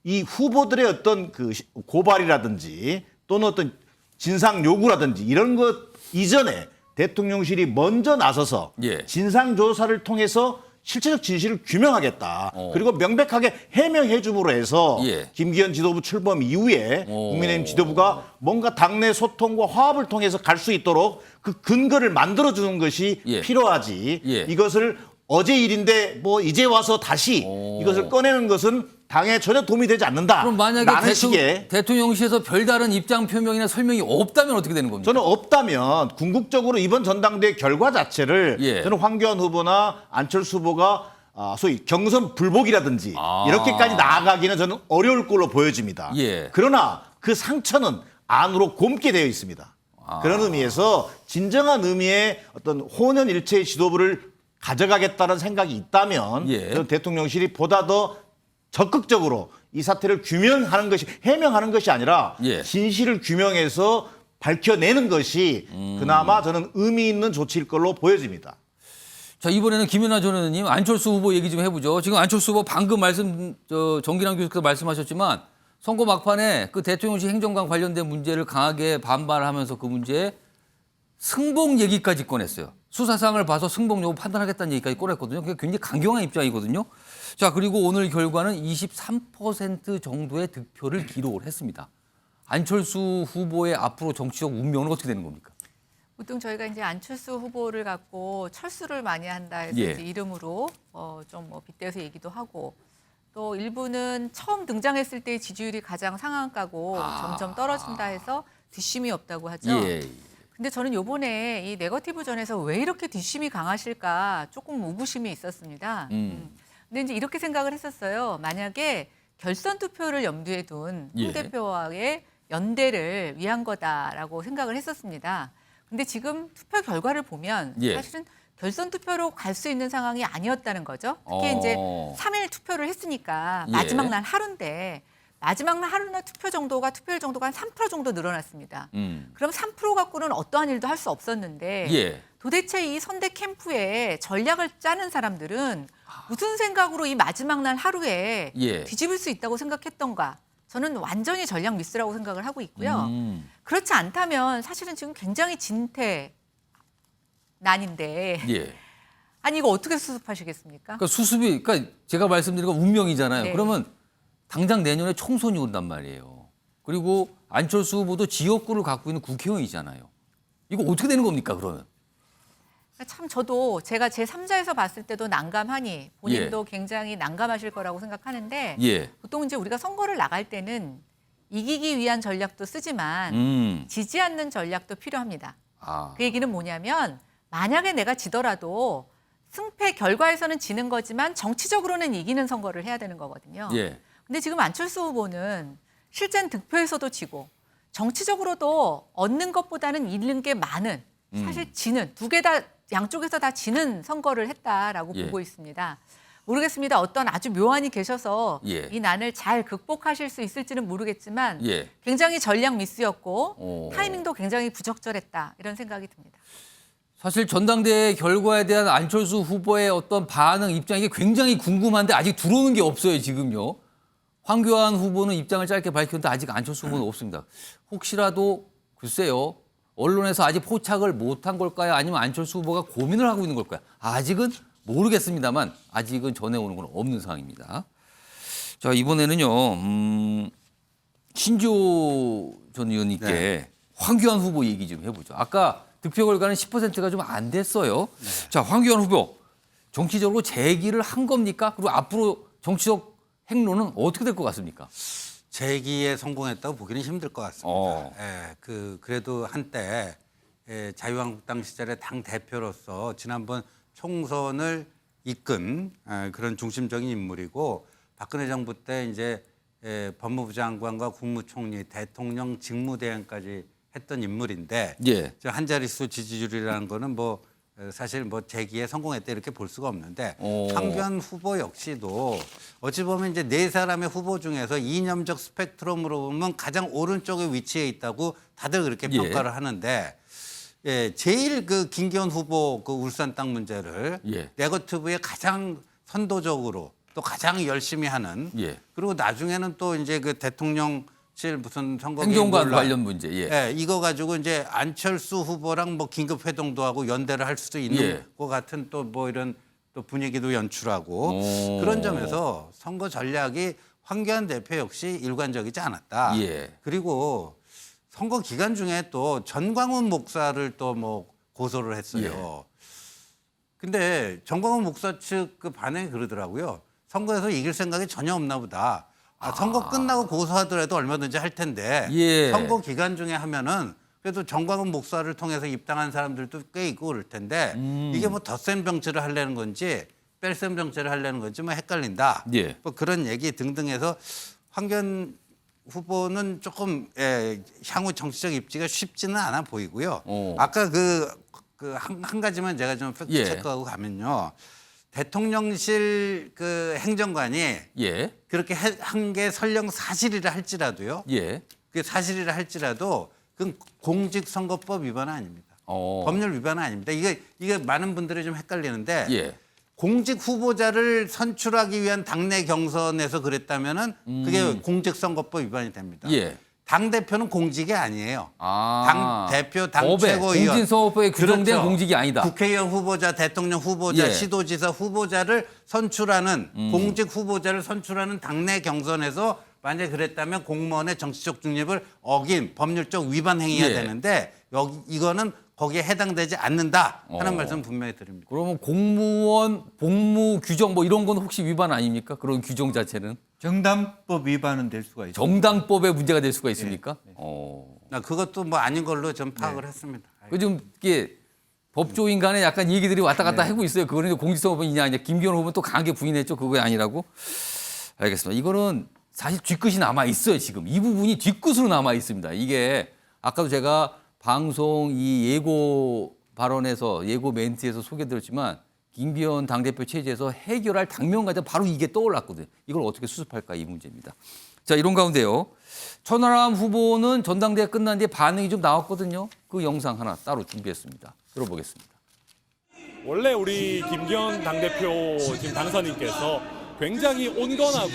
이 후보들의 어떤 그 고발이라든지 또는 어떤 진상 요구라든지 이런 것 이전에 대통령실이 먼저 나서서 예. 진상조사를 통해서 실체적 진실을 규명하겠다. 그리고 명백하게 해명해 줌으로 해서 예. 김기현 지도부 출범 이후에 국민의힘 지도부가 뭔가 당내 소통과 화합을 통해서 갈 수 있도록 그 근거를 만들어주는 것이 예. 필요하지. 예. 이것을 어제 일인데 뭐 이제 와서 다시 이것을 꺼내는 것은 당에 전혀 도움이 되지 않는다. 그럼 만약에 라는 식의 대통령실에서 별다른 입장 표명이나 설명이 없다면 어떻게 되는 겁니까? 저는 없다면 궁극적으로 이번 전당대회 결과 자체를 예. 저는 황교안 후보나 안철수 후보가 소위 경선 불복이라든지 이렇게까지 나아가기는 저는 어려울 걸로 보여집니다. 예. 그러나 그 상처는 안으로 곪게 되어 있습니다. 그런 의미에서 진정한 의미의 어떤 혼연일체의 지도부를 가져가겠다는 생각이 있다면 예. 저는 대통령실이 보다 더 적극적으로 이 사태를 규명하는 것이 해명하는 것이 아니라 예. 진실을 규명해서 밝혀내는 것이 그나마 저는 의미 있는 조치일 걸로 보여집니다. 자, 이번에는 김연아 전 의원님 안철수 후보 얘기 좀 해보죠. 지금 안철수 후보 방금 정기랑 교수께서 말씀하셨지만 선거 막판에 그 대통령실 행정관 관련된 문제를 강하게 반발하면서 그 문제에 승복 얘기까지 꺼냈어요. 수사상을 봐서 승복 여부 판단하겠다는 얘기까지 꺼냈거든요. 그게 굉장히 강경한 입장이거든요. 자, 그리고 오늘 결과는 23% 정도의 득표를 기록을 했습니다. 안철수 후보의 앞으로 정치적 운명은 어떻게 되는 겁니까? 보통 저희가 이제 안철수 후보를 갖고 철수를 많이 한다 해서 예. 이제 이름으로 좀 뭐 빗대서 얘기도 하고 또 일부는 처음 등장했을 때 지지율이 가장 상한가고 점점 떨어진다 해서 뒷심이 없다고 하죠. 예. 근데 저는 요번에 이 네거티브전에서 왜 이렇게 뒷심이 강하실까 조금 의구심이 있었습니다. 근데 이제 이렇게 생각을 했었어요. 만약에 결선 투표를 염두에 둔 홍 예. 대표와의 연대를 위한 거다라고 생각을 했었습니다. 근데 지금 투표 결과를 보면 예. 사실은 결선 투표로 갈 수 있는 상황이 아니었다는 거죠. 특히 이제 3일 투표를 했으니까 예. 마지막 날 하루인데 마지막 날 하루나 투표율 정도가 한 3% 정도 늘어났습니다. 그럼 3% 갖고는 어떠한 일도 할 수 없었는데 예. 도대체 이 선대 캠프에 전략을 짜는 사람들은 무슨 생각으로 이 마지막 날 하루에 예. 뒤집을 수 있다고 생각했던가. 저는 완전히 전략 미스라고 생각을 하고 있고요. 그렇지 않다면 사실은 지금 굉장히 진퇴난인데 예. 아니 이거 어떻게 수습하시겠습니까? 그러니까 수습이, 그러니까 제가 말씀드린 건 운명이잖아요. 네. 그러면 당장 내년에 총선이 온단 말이에요. 그리고 안철수 후보도 지역구를 갖고 있는 국회의원이잖아요. 이거 어떻게 되는 겁니까, 그러면? 참 저도 제가 제 3자에서 봤을 때도 난감하니 본인도 굉장히 난감하실 거라고 생각하는데 예. 보통 이제 우리가 선거를 나갈 때는 이기기 위한 전략도 쓰지만 지지 않는 전략도 필요합니다. 그 얘기는 뭐냐면 만약에 내가 지더라도 승패 결과에서는 지는 거지만 정치적으로는 이기는 선거를 해야 되는 거거든요. 예. 근데 지금 안철수 후보는 실전 득표에서도 지고 정치적으로도 얻는 것보다는 잃는 게 많은 사실 지는 두 개 다 양쪽에서 다 지는 선거를 했다라고 예. 보고 있습니다. 모르겠습니다. 어떤 아주 묘한이 계셔서 예. 이 난을 잘 극복하실 수 있을지는 모르겠지만 예. 굉장히 전략 미스였고 타이밍도 굉장히 부적절했다 이런 생각이 듭니다. 사실 전당대회 결과에 대한 안철수 후보의 어떤 반응, 입장 이게 굉장히 궁금한데 아직 들어오는 게 없어요, 지금요. 황교안 후보는 입장을 짧게 밝혔는데 아직 안철수 후보는 없습니다. 혹시라도 글쎄요. 언론에서 아직 포착을 못한 걸까요? 아니면 안철수 후보가 고민을 하고 있는 걸까요? 아직은 모르겠습니다만 아직은 전해오는 건 없는 상황입니다. 자, 이번에는요. 신지호 전 의원님께 황교안 후보 얘기 좀 해보죠. 아까 득표 결과는 10%가 좀 안 됐어요. 자, 황교안 후보 정치적으로 재기를 한 겁니까? 그리고 앞으로 정치적 행로는 어떻게 될 것 같습니까? 재기에 성공했다고 보기는 힘들 것 같습니다. 예, 그래도 한때 자유한국당 시절에 당 대표로서 지난번 총선을 이끈 그런 중심적인 인물이고 박근혜 정부 때 이제 법무부 장관과 국무총리, 대통령 직무대행까지 했던 인물인데 예. 한 자릿수 지지율이라는 거는 뭐 사실 뭐 재기에 성공했다 이렇게 볼 수가 없는데 황교안 후보 역시도 어찌 보면 이제 네 사람의 후보 중에서 이념적 스펙트럼으로 보면 가장 오른쪽에 위치해 있다고 다들 그렇게 평가를 하는데 제일 그 김기현 후보 그 울산 땅 문제를 네거티브에 가장 선도적으로 또 가장 열심히 하는 그리고 나중에는 또 이제 그 대통령실 무슨 선거 행정관 관련 문제. 이거 가지고 이제 안철수 후보랑 뭐 긴급 회동도 하고 연대를 할 수도 있는 것 같은 또 뭐 이런 또 분위기도 연출하고 그런 점에서 선거 전략이 황교안 대표 역시 일관적이지 않았다. 그리고 선거 기간 중에 또 전광훈 목사를 또 뭐 고소를 했어요. 근데 정광훈 목사 측 그 반응이 그러더라고요. 선거에서 이길 생각이 전혀 없나 보다. 선거 끝나고 고소하더라도 얼마든지 할 텐데 예. 선거 기간 중에 하면은 그래도 정광훈 목사를 통해서 입당한 사람들도 꽤 있고 그럴 텐데 이게 뭐 덧셈 정치를 하려는 건지 뺄셈 정치를 하려는 건지 뭐 헷갈린다. 예. 뭐 그런 얘기 등등해서 황교안 후보는 조금 향후 정치적 입지가 쉽지는 않아 보이고요. 아까 한 가지만 제가 좀 팩트 예. 체크하고 가면요. 대통령실 그 행정관이 예. 그렇게 한 게 설령 사실이라 할지라도요. 예. 그게 사실이라 할지라도 그건 공직선거법 위반은 아닙니다. 법률 위반은 아닙니다. 이게 많은 분들이 좀 헷갈리는데 예. 공직 후보자를 선출하기 위한 당내 경선에서 그랬다면은 그게 공직선거법 위반이 됩니다. 예. 당 대표는 공직이 아니에요. 아. 당 대표, 당 법에, 최고위원, 공직선거법에 규정된 그렇죠. 공직이 아니다. 국회의원 후보자, 대통령 후보자, 예. 시도지사 후보자를 선출하는 공직 후보자를 선출하는 당내 경선에서 만약에 그랬다면 공무원의 정치적 중립을 어긴 법률적 위반 행위가 예. 되는데 이거는 거기에 해당되지 않는다 하는 말씀 분명히 드립니다. 그러면 공무원 복무 규정 뭐 이런 건 혹시 위반 아닙니까? 그런 규정 자체는 정당법 위반은 될 수가 있어요. 정당법에 문제가 될 수가 있습니까? 그것도 뭐 아닌 걸로 좀 파악을 했습니다. 좀 이게 법조인 간에 약간 얘기들이 왔다 갔다 하고 있어요. 그거는 이제 공직선거법이냐 아니냐. 김기현 후보는 또 강하게 부인했죠. 그거 아니라고. 알겠습니다. 이거는 사실 뒤끝이 남아 있어요. 지금 이 부분이 뒤끝으로 남아 있습니다. 이게 아까도 제가 방송 이 예고 발언에서 예고 멘트에서 소개드렸지만 김기현 당대표 체제에서 해결할 당면과자 바로 이게 떠올랐거든요. 이걸 어떻게 수습할까 이 문제입니다. 자, 이런 가운데요. 천하람 후보는 전당대회 끝난 뒤에 반응이 좀 나왔거든요. 그 영상 하나 따로 준비했습니다. 들어보겠습니다. 원래 우리 김기현 당대표 지금 당선인께서 굉장히 온건하고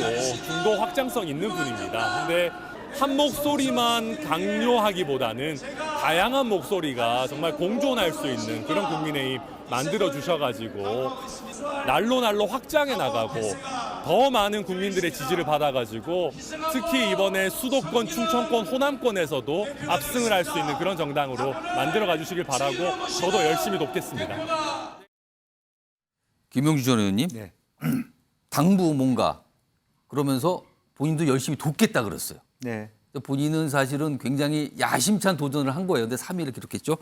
중도 확장성 있는 분입니다. 근데 한 목소리만 강요하기보다는 다양한 목소리가 정말 공존할 수 있는 그런 국민의힘 만들어 주셔가지고 날로 확장해 나가고 더 많은 국민들의 지지를 받아가지고 특히 이번에 수도권, 충청권, 호남권에서도 압승을 할 수 있는 그런 정당으로 만들어 가주시길 바라고 저도 열심히 돕겠습니다. 김영주 전 의원님, 네. 당부 뭔가 그러면서 본인도 열심히 돕겠다 그랬어요. 네. 본인은 사실은 굉장히 야심찬 도전을 한 거예요. 근데 3위를 기록했죠.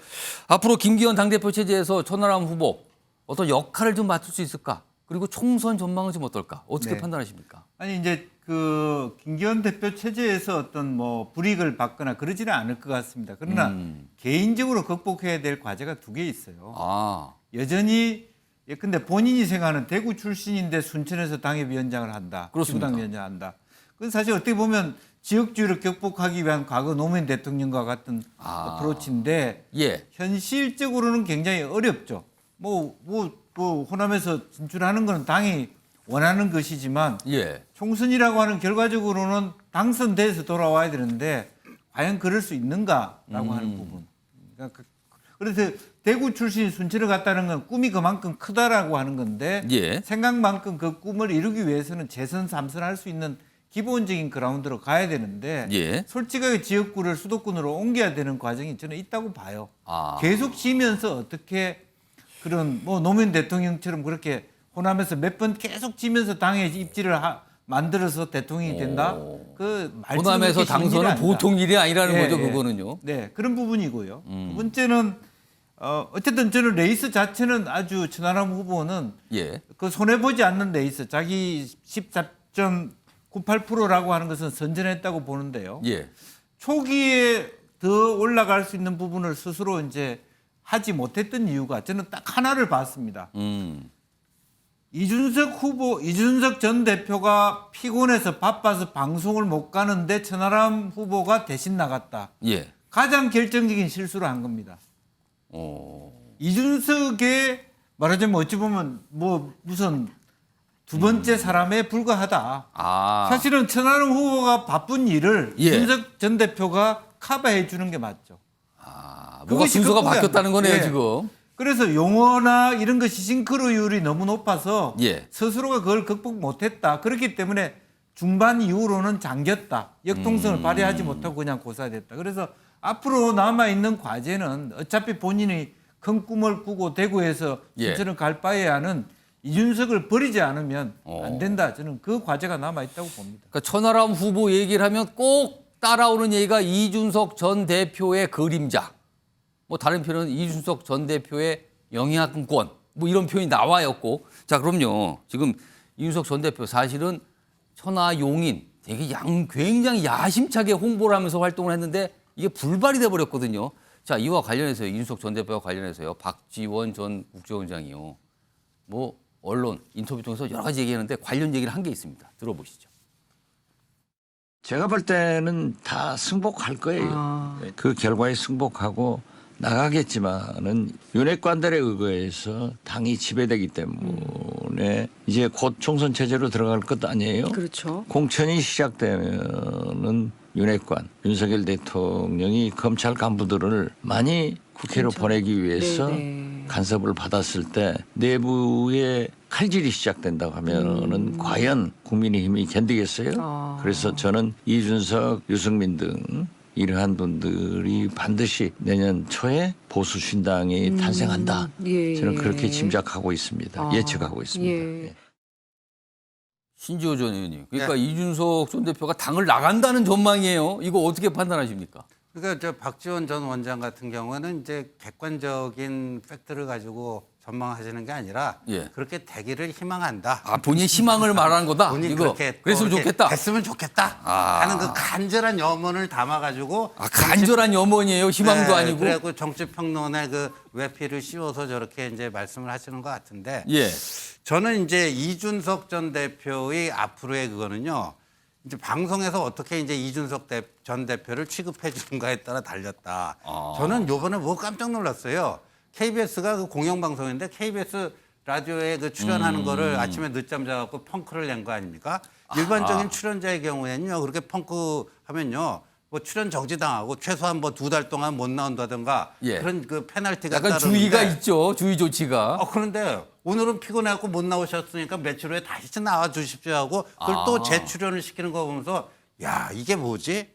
앞으로 김기현 당대표 체제에서 천하람 후보 어떤 역할을 좀 맡을 수 있을까? 그리고 총선 전망은 좀 어떨까? 어떻게 네. 판단하십니까? 아니 이제 그 김기현 대표 체제에서 어떤 뭐 불이익을 받거나 그러지는 않을 것 같습니다. 그러나 개인적으로 극복해야 될 과제가 2개 있어요. 여전히 근데 본인이 생각하는 대구 출신인데 순천에서 당협위원장을 한다. 그렇습니다. 지부당위원장을 한다. 그건 사실 어떻게 보면 지역주의를 극복하기 위한 과거 노무현 대통령과 같은 어프로치인데 현실적으로는 굉장히 어렵죠. 호남에서 진출하는 건 당이 원하는 것이지만 총선이라고 하는 결과적으로는 당선돼서 돌아와야 되는데 과연 그럴 수 있는가라고 하는 부분. 그러니까 그래서 대구 출신 순천을 갔다는 건 꿈이 그만큼 크다라고 하는 건데 생각만큼 그 꿈을 이루기 위해서는 재선 3선 할 수 있는 기본적인 그라운드로 가야 되는데 솔직하게 지역구를 수도권으로 옮겨야 되는 과정이 저는 있다고 봐요. 계속 지면서 어떻게 그런 뭐 노무현 대통령처럼 그렇게 호남에서 몇 번 계속 지면서 당에 입지를 만들어서 대통령이 된다. 그 호남에서 당선은 보통 일이 아니라는 거죠. 그거는요. 네, 그런 부분이고요. 두 번째는 어쨌든 저는 레이스 자체는 아주 천하람 후보는 그 손해 보지 않는 레이스, 자기 14.98%라고 하는 것은 선전했다고 보는데요. 초기에 더 올라갈 수 있는 부분을 스스로 이제 하지 못했던 이유가 저는 딱 하나를 봤습니다. 이준석 전 대표가 피곤해서 바빠서 방송을 못 가는데 천하람 후보가 대신 나갔다. 가장 결정적인 실수를 한 겁니다. 이준석의 말하자면 어찌 보면 뭐 무슨 두 번째 사람에 불과하다. 사실은 천하람 후보가 바쁜 일을 이준석 전 대표가 커버해 주는 게 맞죠. 뭐가 순서가 바뀌었다는 거네요, 지금. 그래서 용어나 이런 것이 싱크로율이 너무 높아서 스스로가 그걸 극복 못했다. 그렇기 때문에 중반 이후로는 잠겼다. 역동성을 발휘하지 못하고 그냥 고사됐다. 그래서 앞으로 남아있는 과제는 어차피 본인이 큰 꿈을 꾸고 대구에서 예. 진천을 갈 바에야는 이준석을 버리지 않으면 안 된다. 저는 그 과제가 남아 있다고 봅니다. 그러니까 천하람 후보 얘기를 하면 꼭 따라오는 얘기가 이준석 전 대표의 그림자. 뭐 다른 표현은 이준석 전 대표의 영향권. 뭐 이런 표현이 나와였고. 자, 그럼요. 지금 이준석 전 대표 사실은 천하용인 되게 굉장히 야심차게 홍보를 하면서 활동을 했는데 이게 불발이 돼 버렸거든요. 자, 이와 관련해서요. 이준석 전 대표와 관련해서요. 박지원 전 국정원장이요. 뭐 언론 인터뷰 통해서 여러 가지 얘기하는데 관련 얘기를 한 게 있습니다. 들어보시죠. 제가 볼 때는 다 승복할 거예요. 그 결과에 승복하고 나가겠지만은 윤핵관들에 의거해서 당이 지배되기 때문에 이제 곧 총선 체제로 들어갈 것 아니에요. 그렇죠. 공천이 시작되면은 윤핵관, 윤석열 대통령이 검찰 간부들을 많이 국회로 보내기 위해서 간섭을 받았을 때 내부의 칼질이 시작된다고 하면은 과연 국민의힘이 견디겠어요? 그래서 저는 이준석, 유승민 등 이러한 분들이 반드시 내년 초에 보수 신당이 탄생한다. 저는 그렇게 짐작하고 있습니다. 예측하고 있습니다. 예. 신지호 전 의원님. 그러니까 이준석 전 대표가 당을 나간다는 전망이에요. 이거 어떻게 판단하십니까? 그러니까 저 박지원 전 원장 같은 경우는 이제 객관적인 팩트를 가지고 전망하시는 게 아니라 그렇게 되기를 희망한다. 아, 본인 희망을 말하는 거다. 본인 이거 그렇게 그랬으면 좋겠다. 됐으면 좋겠다. 하는 그 간절한 염원을 담아가지고. 간절한 염원이에요. 희망도 아니고. 그래갖고 정치평론에 그 외피를 씌워서 저렇게 이제 말씀을 하시는 것 같은데. 저는 이제 이준석 전 대표의 앞으로의 그거는요. 이제 방송에서 어떻게 이제 이준석 전 대표를 취급해 주는가에 따라 달렸다. 저는 요번에 뭐 깜짝 놀랐어요. KBS가 그 공영방송인데 KBS 라디오에 그 출연하는 거를 아침에 늦잠 자갖고 펑크를 낸 거 아닙니까? 일반적인 출연자의 경우에는요. 그렇게 펑크 하면요. 뭐 출연 정지당하고 최소한 뭐 2달 동안 못 나온다든가 그런 그 페널티가 약간 따르는데. 주의가 있죠. 주의 조치가. 그런데 오늘은 피곤해갖고 못 나오셨으니까 며칠 후에 다시 나와 주십시오 하고 그걸 또 재출연을 시키는 거 보면서 야, 이게 뭐지?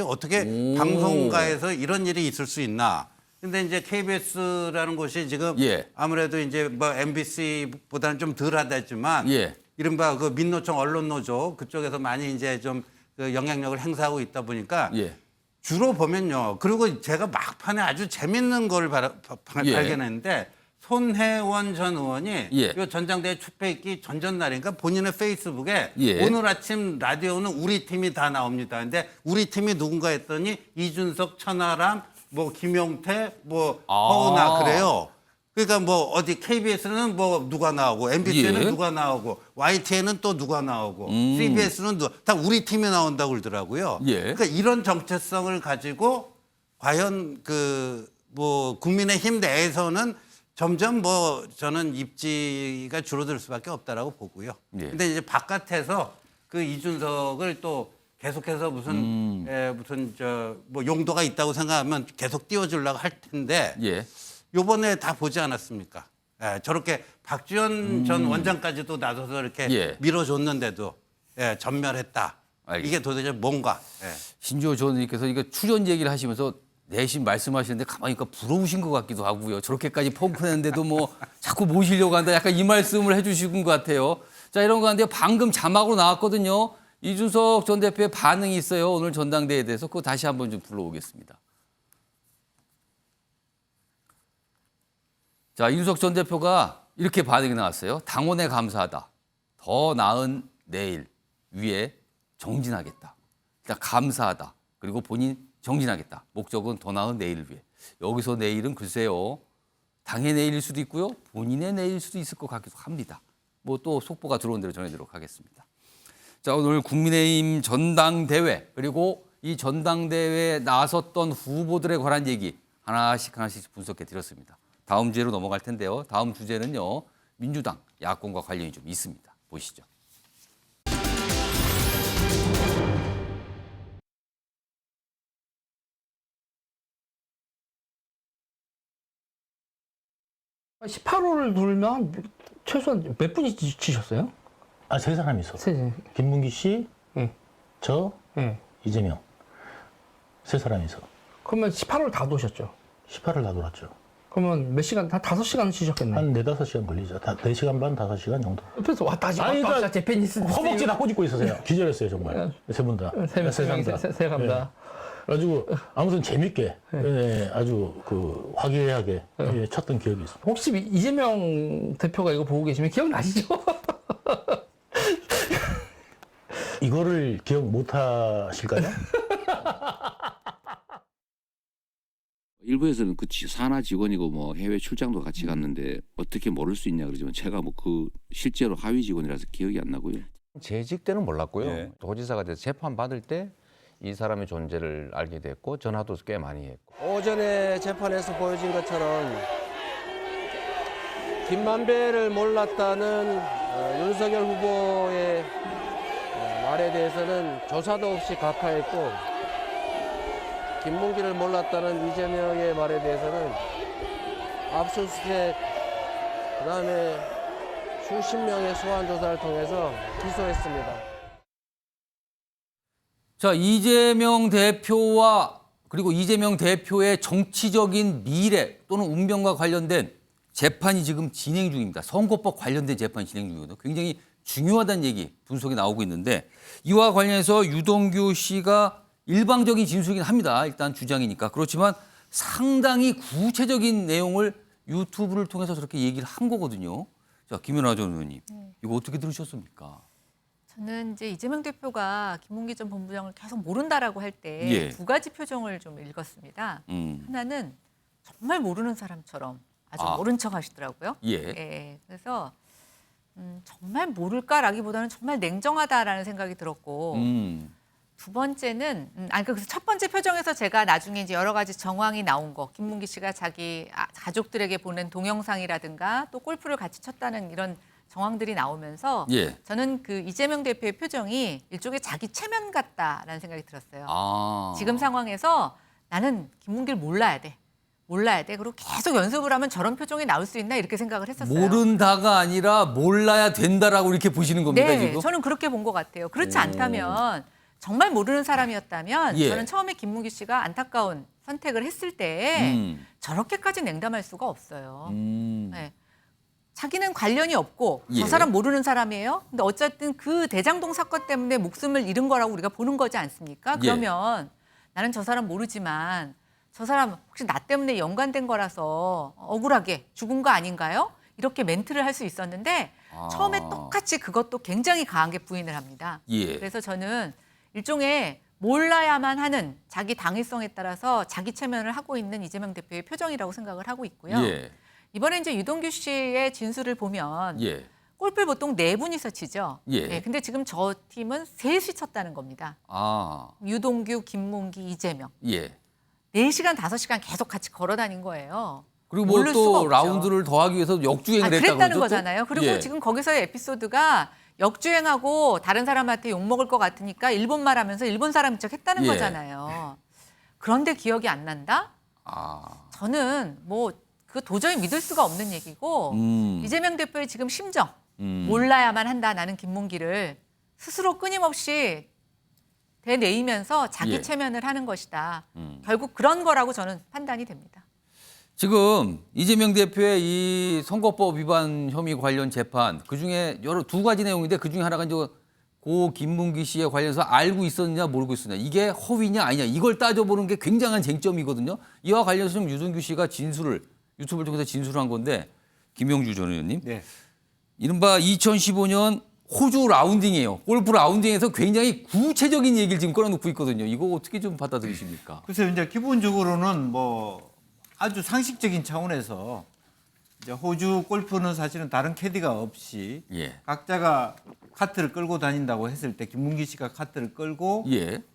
어떻게 방송가에서 이런 일이 있을 수 있나? 근데 이제 KBS라는 곳이 지금 아무래도 이제 뭐 MBC보다는 좀 덜하다 했지만 이른바 그 민노총 언론노조 그쪽에서 많이 이제 좀 그 영향력을 행사하고 있다 보니까 주로 보면요. 그리고 제가 막판에 아주 재밌는 걸 발견했는데 손혜원 전 의원이 이 전당대회 투표 있기 전전날인가 본인의 페이스북에 오늘 아침 라디오는 우리 팀이 다 나옵니다. 근데 우리 팀이 누군가 했더니 이준석, 천하람, 뭐 김용태, 뭐 허은하 그래요. 그러니까 뭐 어디 KBS는 뭐 누가 나오고 MBC는 누가 나오고 YTN은 또 누가 나오고 CBS는 다 우리 팀이 나온다고 그러더라고요. 그러니까 이런 정체성을 가지고 과연 그 뭐 국민의힘 내에서는 점점 뭐 저는 입지가 줄어들 수밖에 없다라고 보고요. 근데 이제 바깥에서 그 이준석을 또 계속해서 무슨 저 뭐 용도가 있다고 생각하면 계속 띄워주려고 할 텐데 요번에 다 보지 않았습니까? 저렇게 박지원 전 원장까지도 나서서 이렇게 밀어줬는데도 전멸했다. 이게 도대체 뭔가? 신지호 전 의원님께서 이거 출연 얘기를 하시면서 내심 말씀하시는데 가만히 보니까 부러우신 것 같기도 하고요. 저렇게까지 펑크냈는데도 뭐 자꾸 모시려고 한다. 약간 이 말씀을 해주신 것 같아요. 자, 이런 거 같은데요. 방금 자막으로 나왔거든요. 이준석 전 대표의 반응이 있어요. 오늘 전당대회에 대해서 그거 다시 한번 좀 불러오겠습니다. 자, 이준석 전 대표가 이렇게 반응이 나왔어요. 당원에 감사하다. 더 나은 내일 위에 정진하겠다. 일단 감사하다. 그리고 본인 정진하겠다. 목적은 더 나은 내일을 위해. 여기서 내일은 글쎄요. 당의 내일일 수도 있고요. 본인의 내일일 수도 있을 것 같기도 합니다. 뭐 또 속보가 들어온 대로 전해드리도록 하겠습니다. 자, 오늘 국민의힘 전당대회 그리고 이 전당대회에 나섰던 후보들에 관한 얘기 하나씩 분석해 드렸습니다. 다음 주제로 넘어갈 텐데요. 다음 주제는요. 민주당 야권과 관련이 좀 있습니다. 보시죠. 아, 18호를 누르면 최소한 몇 분이 치셨어요? 아, 세 사람이 있어. 김문기 씨, 저, 이재명. 세 사람이서. 그러면 18호를 다 도셨죠? 18을 다 돌았죠. 그러면 몇 시간, 한 5시간 쉬셨겠네. 한 4-5시간 걸리죠. 4시간 반, 5시간 정도. 옆에서 왔다 갔다 재팬니스 허벅지 다 꼬집고 있으세요. 기절했어요, 정말. 세 분 다. 세 감다. 그래가지고 아무튼 재밌게 아주 그 화기애애하게 쳤던 기억이 있습니다. 혹시 이재명 대표가 이거 보고 계시면 기억나시죠? 이거를 기억 못 하실까요? 일부에서는 그 산하 직원이고 뭐 해외 출장도 같이 갔는데 어떻게 모를 수 있냐 그러지만 제가 뭐 그 실제로 하위 직원이라서 기억이 안 나고요. 재직 때는 몰랐고요. 도지사가 돼서 재판 받을 때 이 사람의 존재를 알게 됐고 전화도 꽤 많이 했고. 오전에 재판에서 보여진 것처럼 김만배를 몰랐다는 윤석열 후보의 말에 대해서는 조사도 없이 각하했고 김문기를 몰랐다는 이재명의 말에 대해서는 압수수색 그다음에 수십 명의 소환 조사를 통해서 기소했습니다. 자, 이재명 대표와 그리고 이재명 대표의 정치적인 미래 또는 운명과 관련된 재판이 지금 진행 중입니다. 선거법 관련된 재판이 진행 중이거든요. 굉장히 중요하다는 얘기 분석이 나오고 있는데 이와 관련해서 유동규 씨가 일방적인 진술이긴 합니다. 일단 주장이니까. 그렇지만 상당히 구체적인 내용을 유튜브를 통해서 저렇게 얘기를 한 거거든요. 자, 김연아 전 의원님. 이거 어떻게 들으셨습니까? 저는 이제 이재명 대표가 김문기 전 본부장을 계속 모른다라고 할 때 두 가지 표정을 좀 읽었습니다. 하나는 정말 모르는 사람처럼 아주 모른 척 하시더라고요. 그래서 정말 모를까라기보다는 정말 냉정하다라는 생각이 들었고 두 번째는 그래서 첫 번째 표정에서 제가 나중에 이제 여러 가지 정황이 나온 거 김문기 씨가 자기 가족들에게 보낸 동영상이라든가 또 골프를 같이 쳤다는 이런 정황들이 나오면서 저는 그 이재명 대표의 표정이 일종의 자기 체면 같다라는 생각이 들었어요. 지금 상황에서 나는 김문기를 몰라야 돼. 그리고 계속 연습을 하면 저런 표정이 나올 수 있나 이렇게 생각을 했었어요. 모른다가 아니라 몰라야 된다라고 이렇게 보시는 겁니까, 네, 지금? 저는 그렇게 본 것 같아요. 그렇지 않다면 정말 모르는 사람이었다면 저는 처음에 김문기 씨가 안타까운 선택을 했을 때 저렇게까지 냉담할 수가 없어요. 네. 자기는 관련이 없고 저 사람 모르는 사람이에요. 근데 어쨌든 그 대장동 사건 때문에 목숨을 잃은 거라고 우리가 보는 거지 않습니까? 그러면 나는 저 사람 모르지만 저 사람 혹시 나 때문에 연관된 거라서 억울하게 죽은 거 아닌가요? 이렇게 멘트를 할 수 있었는데 처음에 똑같이 그것도 굉장히 강하게 부인을 합니다. 그래서 저는 일종의 몰라야만 하는 자기 당위성에 따라서 자기 체면을 하고 있는 이재명 대표의 표정이라고 생각을 하고 있고요. 이번에 이제 유동규 씨의 진술을 보면 골프를 보통 4분이서 치죠. 근데 지금 저 팀은 3이 쳤다는 겁니다. 유동규, 김문기, 이재명. 4시간, 5시간 계속 같이 걸어 다닌 거예요. 그리고 뭐 또 라운드를 더하기 위해서 역주행을 그랬다는 거잖아요. 그리고 지금 거기서의 에피소드가 역주행하고 다른 사람한테 욕먹을 것 같으니까 일본말 하면서 일본 사람인 척 했다는 거잖아요. 그런데 기억이 안 난다? 저는 뭐 그 도저히 믿을 수가 없는 얘기고 이재명 대표의 지금 심정 몰라야만 한다 나는 김문기를 스스로 끊임없이 되뇌이면서 자기 체면을 하는 것이다. 결국 그런 거라고 저는 판단이 됩니다. 지금 이재명 대표의 이 선거법 위반 혐의 관련 재판 그중에 두 가지 내용인데 그중에 하나가 이제 고 김문기 씨에 관련해서 알고 있었느냐 모르고 있었느냐 이게 허위냐 아니냐 이걸 따져보는 게 굉장한 쟁점이거든요. 이와 관련해서 좀 유동규 씨가 유튜브를 통해서 진술한 건데 김영주 전 의원님 이른바 2015년 호주 라운딩이에요. 골프 라운딩에서 굉장히 구체적인 얘기를 지금 꺼내놓고 있거든요. 이거 어떻게 좀 받아들이십니까? 글쎄요, 이제 기본적으로는 뭐 아주 상식적인 차원에서 이제 호주 골프는 사실은 다른 캐디가 없이 각자가 카트를 끌고 다닌다고 했을 때 김문기 씨가 카트를 끌고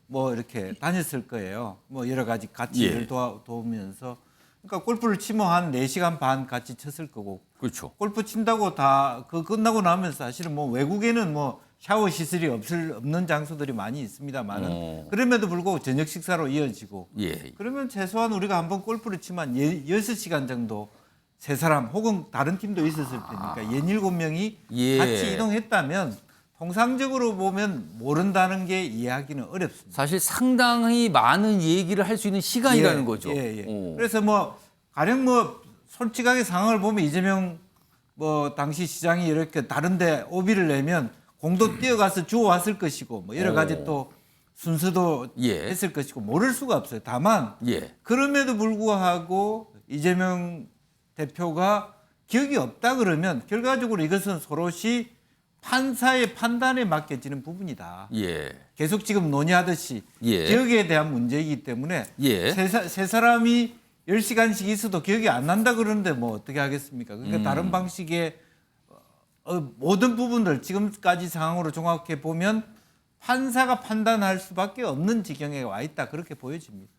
뭐 이렇게 다녔을 거예요. 뭐 여러 가지 같이 도우면서. 그러니까 골프를 치면 한 4시간 반 같이 쳤을 거고. 그렇죠. 골프 친다고 다 끝나고 나면 사실은 뭐 외국에는 뭐 샤워 시설이 없는 장소들이 많이 있습니다만은 그럼에도 불구하고 저녁 식사로 이어지고 그러면 최소한 우리가 한번 골프를 치면 6시간 정도 세 사람 혹은 다른 팀도 있었을 테니까 7명이 같이 이동했다면 통상적으로 보면 모른다는 게 이해하기는 어렵습니다. 사실 상당히 많은 얘기를 할 수 있는 시간이라는 거죠. 그래서 뭐 가령 뭐 솔직하게 상황을 보면 이재명 뭐 당시 시장이 이렇게 다른데 오비를 내면 공도 뛰어가서 주워왔을 것이고 뭐 여러 가지 또 순서도 했을 것이고 모를 수가 없어요. 다만 그럼에도 불구하고 이재명 대표가 기억이 없다 그러면 결과적으로 이것은 서로시 판사의 판단에 맡겨지는 부분이다. 계속 지금 논의하듯이 기억에 대한 문제이기 때문에 세 사람이 10시간씩 있어도 기억이 안 난다 그러는데 뭐 어떻게 하겠습니까? 그러니까 다른 방식의 모든 부분들 지금까지 상황으로 종합해 보면 판사가 판단할 수밖에 없는 지경에 와 있다 그렇게 보여집니다.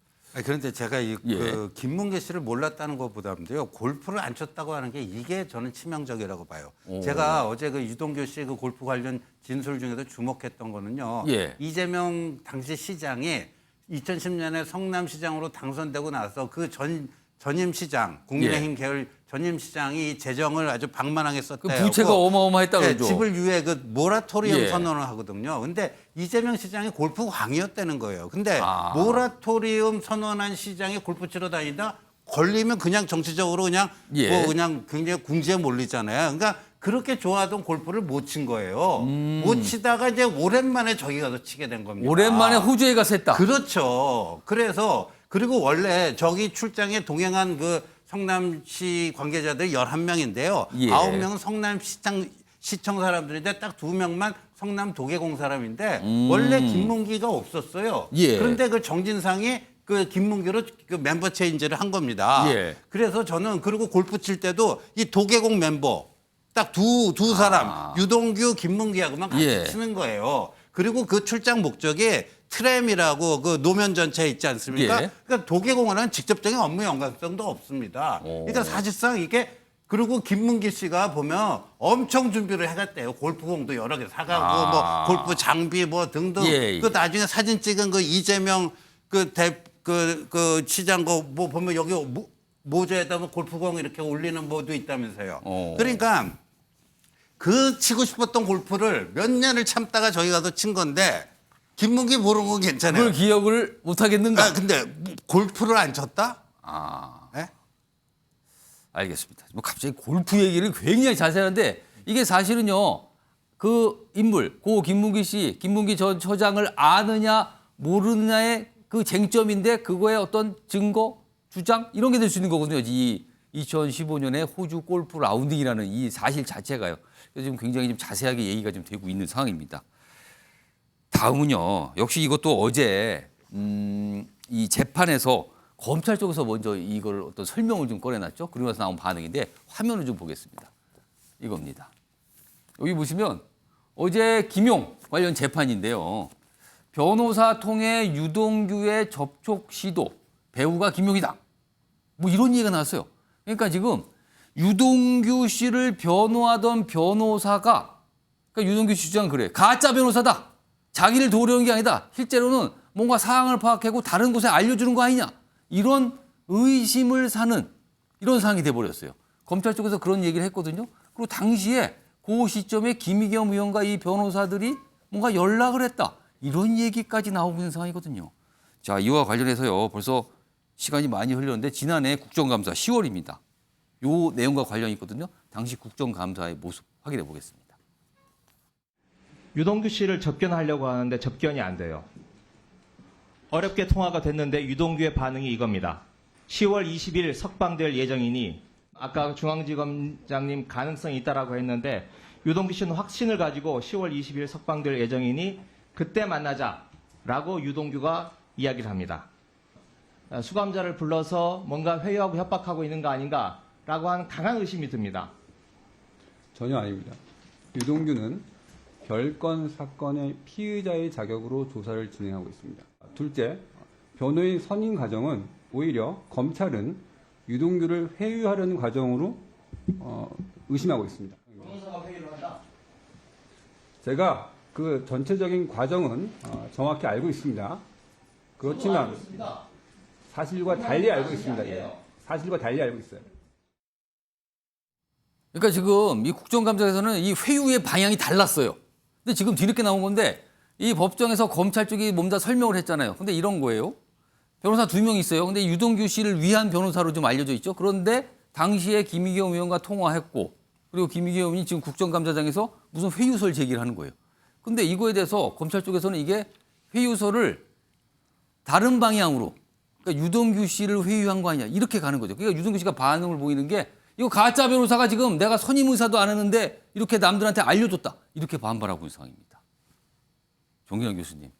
그런데 제가 그 김문기 씨를 몰랐다는 것보다도요 골프를 안 쳤다고 하는 게 이게 저는 치명적이라고 봐요. 제가 어제 그 유동규 씨 그 골프 관련 진술 중에도 주목했던 거는요. 이재명 당시 시장이 2010년에 성남시장으로 당선되고 나서 그 전임 시장 국민의힘 계열 전임 시장이 재정을 아주 방만하게 썼대요. 그 부채가 어마어마했다 그러죠. 집을 위해 그 모라토리엄 선언을 하거든요. 근데 이재명 시장이 골프 광이었다는 거예요. 근데 모라토리엄 선언한 시장에 골프 치러 다니다 걸리면 그냥 정치적으로 그냥 뭐 그냥 굉장히 궁지에 몰리잖아요. 그러니까 그렇게 좋아하던 골프를 못 친 거예요. 못 치다가 이제 오랜만에 저기 가서 치게 된 겁니다. 오랜만에 호주에 가서 했다. 그렇죠. 그래서 그리고 원래 저기 출장에 동행한 그 성남시 관계자들 11명인데요. 9명은 성남시청 사람들인데 딱 2명만 성남 도계공 사람인데 원래 김문기가 없었어요. 그런데 그 정진상이 그 김문기로 그 멤버 체인지를 한 겁니다. 그래서 저는 그리고 골프 칠 때도 이 도계공 멤버 딱 두 사람 유동규, 김문기하고만 같이 치는 거예요. 그리고 그 출장 목적이 트램이라고 그 노면 전체에 있지 않습니까? 그러니까 도계공원은 직접적인 업무 연관성도 없습니다. 그러니까 사실상 이게 그리고 김문기 씨가 보면 엄청 준비를 해갔대요. 골프공도 여러 개 사가고 뭐 골프 장비 뭐 등등. 그 나중에 사진 찍은 그 이재명 그 시장 거 뭐 보면 여기 모자에다 골프공 이렇게 올리는 뭐도 있다면서요. 그러니까 그 치고 싶었던 골프를 몇 년을 참다가 저기 가서 친 건데 김문기 모르는 건 괜찮아요. 그걸 기억을 못 하겠는가? 근데 골프를 안 쳤다? 알겠습니다. 뭐 갑자기 골프 얘기를 굉장히 자세한데 이게 사실은요. 그 인물, 고 김문기 씨, 김문기 전 처장을 아느냐 모르느냐의 그 쟁점인데 그거의 어떤 증거, 주장 이런 게 될 수 있는 거거든요. 이 2015년에 호주 골프 라운딩이라는 이 사실 자체가요. 그래서 지금 굉장히 좀 자세하게 얘기가 좀 되고 있는 상황입니다. 다음은요. 역시 이것도 어제 이 재판에서 검찰 쪽에서 먼저 이걸 어떤 설명을 좀 꺼내놨죠. 그러고 나서 나온 반응인데 화면을 좀 보겠습니다. 이겁니다. 여기 보시면 어제 김용 관련 재판인데요. 변호사 통해 유동규의 접촉 시도 배우가 김용이다. 뭐 이런 얘기가 나왔어요. 그러니까 지금 유동규 씨를 변호하던 변호사가 그러니까 유동규 씨 주장은 그래. 가짜 변호사다. 자기를 도우려는 게 아니다. 실제로는 뭔가 사항을 파악하고 다른 곳에 알려주는 거 아니냐. 이런 의심을 사는 이런 상황이 돼버렸어요. 검찰 쪽에서 그런 얘기를 했거든요. 그리고 당시에 그 시점에 김의겸 의원과 이 변호사들이 뭔가 연락을 했다. 이런 얘기까지 나오고 있는 상황이거든요. 자, 이와 관련해서요. 벌써 시간이 많이 흘렀는데 지난해 국정감사 10월입니다. 요 내용과 관련이 있거든요. 당시 국정감사의 모습 확인해 보겠습니다. 유동규 씨를 접견하려고 하는데 접견이 안 돼요. 어렵게 통화가 됐는데 유동규의 반응이 이겁니다. 10월 20일 석방될 예정이니 아까 중앙지검장님 가능성이 있다라고 했는데 유동규 씨는 확신을 가지고 10월 20일 석방될 예정이니 그때 만나자라고 유동규가 이야기를 합니다. 수감자를 불러서 뭔가 회유하고 협박하고 있는 거 아닌가라고 하는 강한 의심이 듭니다. 전혀 아닙니다. 유동규는 별건 사건의 피의자의 자격으로 조사를 진행하고 있습니다. 둘째, 변호인 선임 과정은 오히려 검찰은 유동규를 회유하려는 과정으로 의심하고 있습니다. 변호사가 회유를 한다? 제가 그 전체적인 과정은 정확히 알고 있습니다. 그렇지만 사실과 달리 알고 있습니다. 예. 사실과 달리 알고 있어요. 그러니까 지금 이 국정감사에서는 이 회유의 방향이 달랐어요. 근데 지금 뒤늦게 나온 건데 이 법정에서 검찰 쪽이 몸다 설명을 했잖아요. 근데 이런 거예요. 변호사 2명 있어요. 근데 유동규 씨를 위한 변호사로 좀 알려져 있죠. 그런데 당시에 김의겸 의원과 통화했고 그리고 김의겸 의원이 지금 국정감사장에서 무슨 회유서를 제기를 하는 거예요. 근데 이거에 대해서 검찰 쪽에서는 이게 회유서를 다른 방향으로 그러니까 유동규 씨를 회유한 거 아니냐 이렇게 가는 거죠. 그러니까 유동규 씨가 반응을 보이는 게 이거 가짜 변호사가 지금 내가 선임 의사도 안 하는데 이렇게 남들한테 알려줬다 이렇게 반발하고 있는 상황입니다. 정기영 교수님.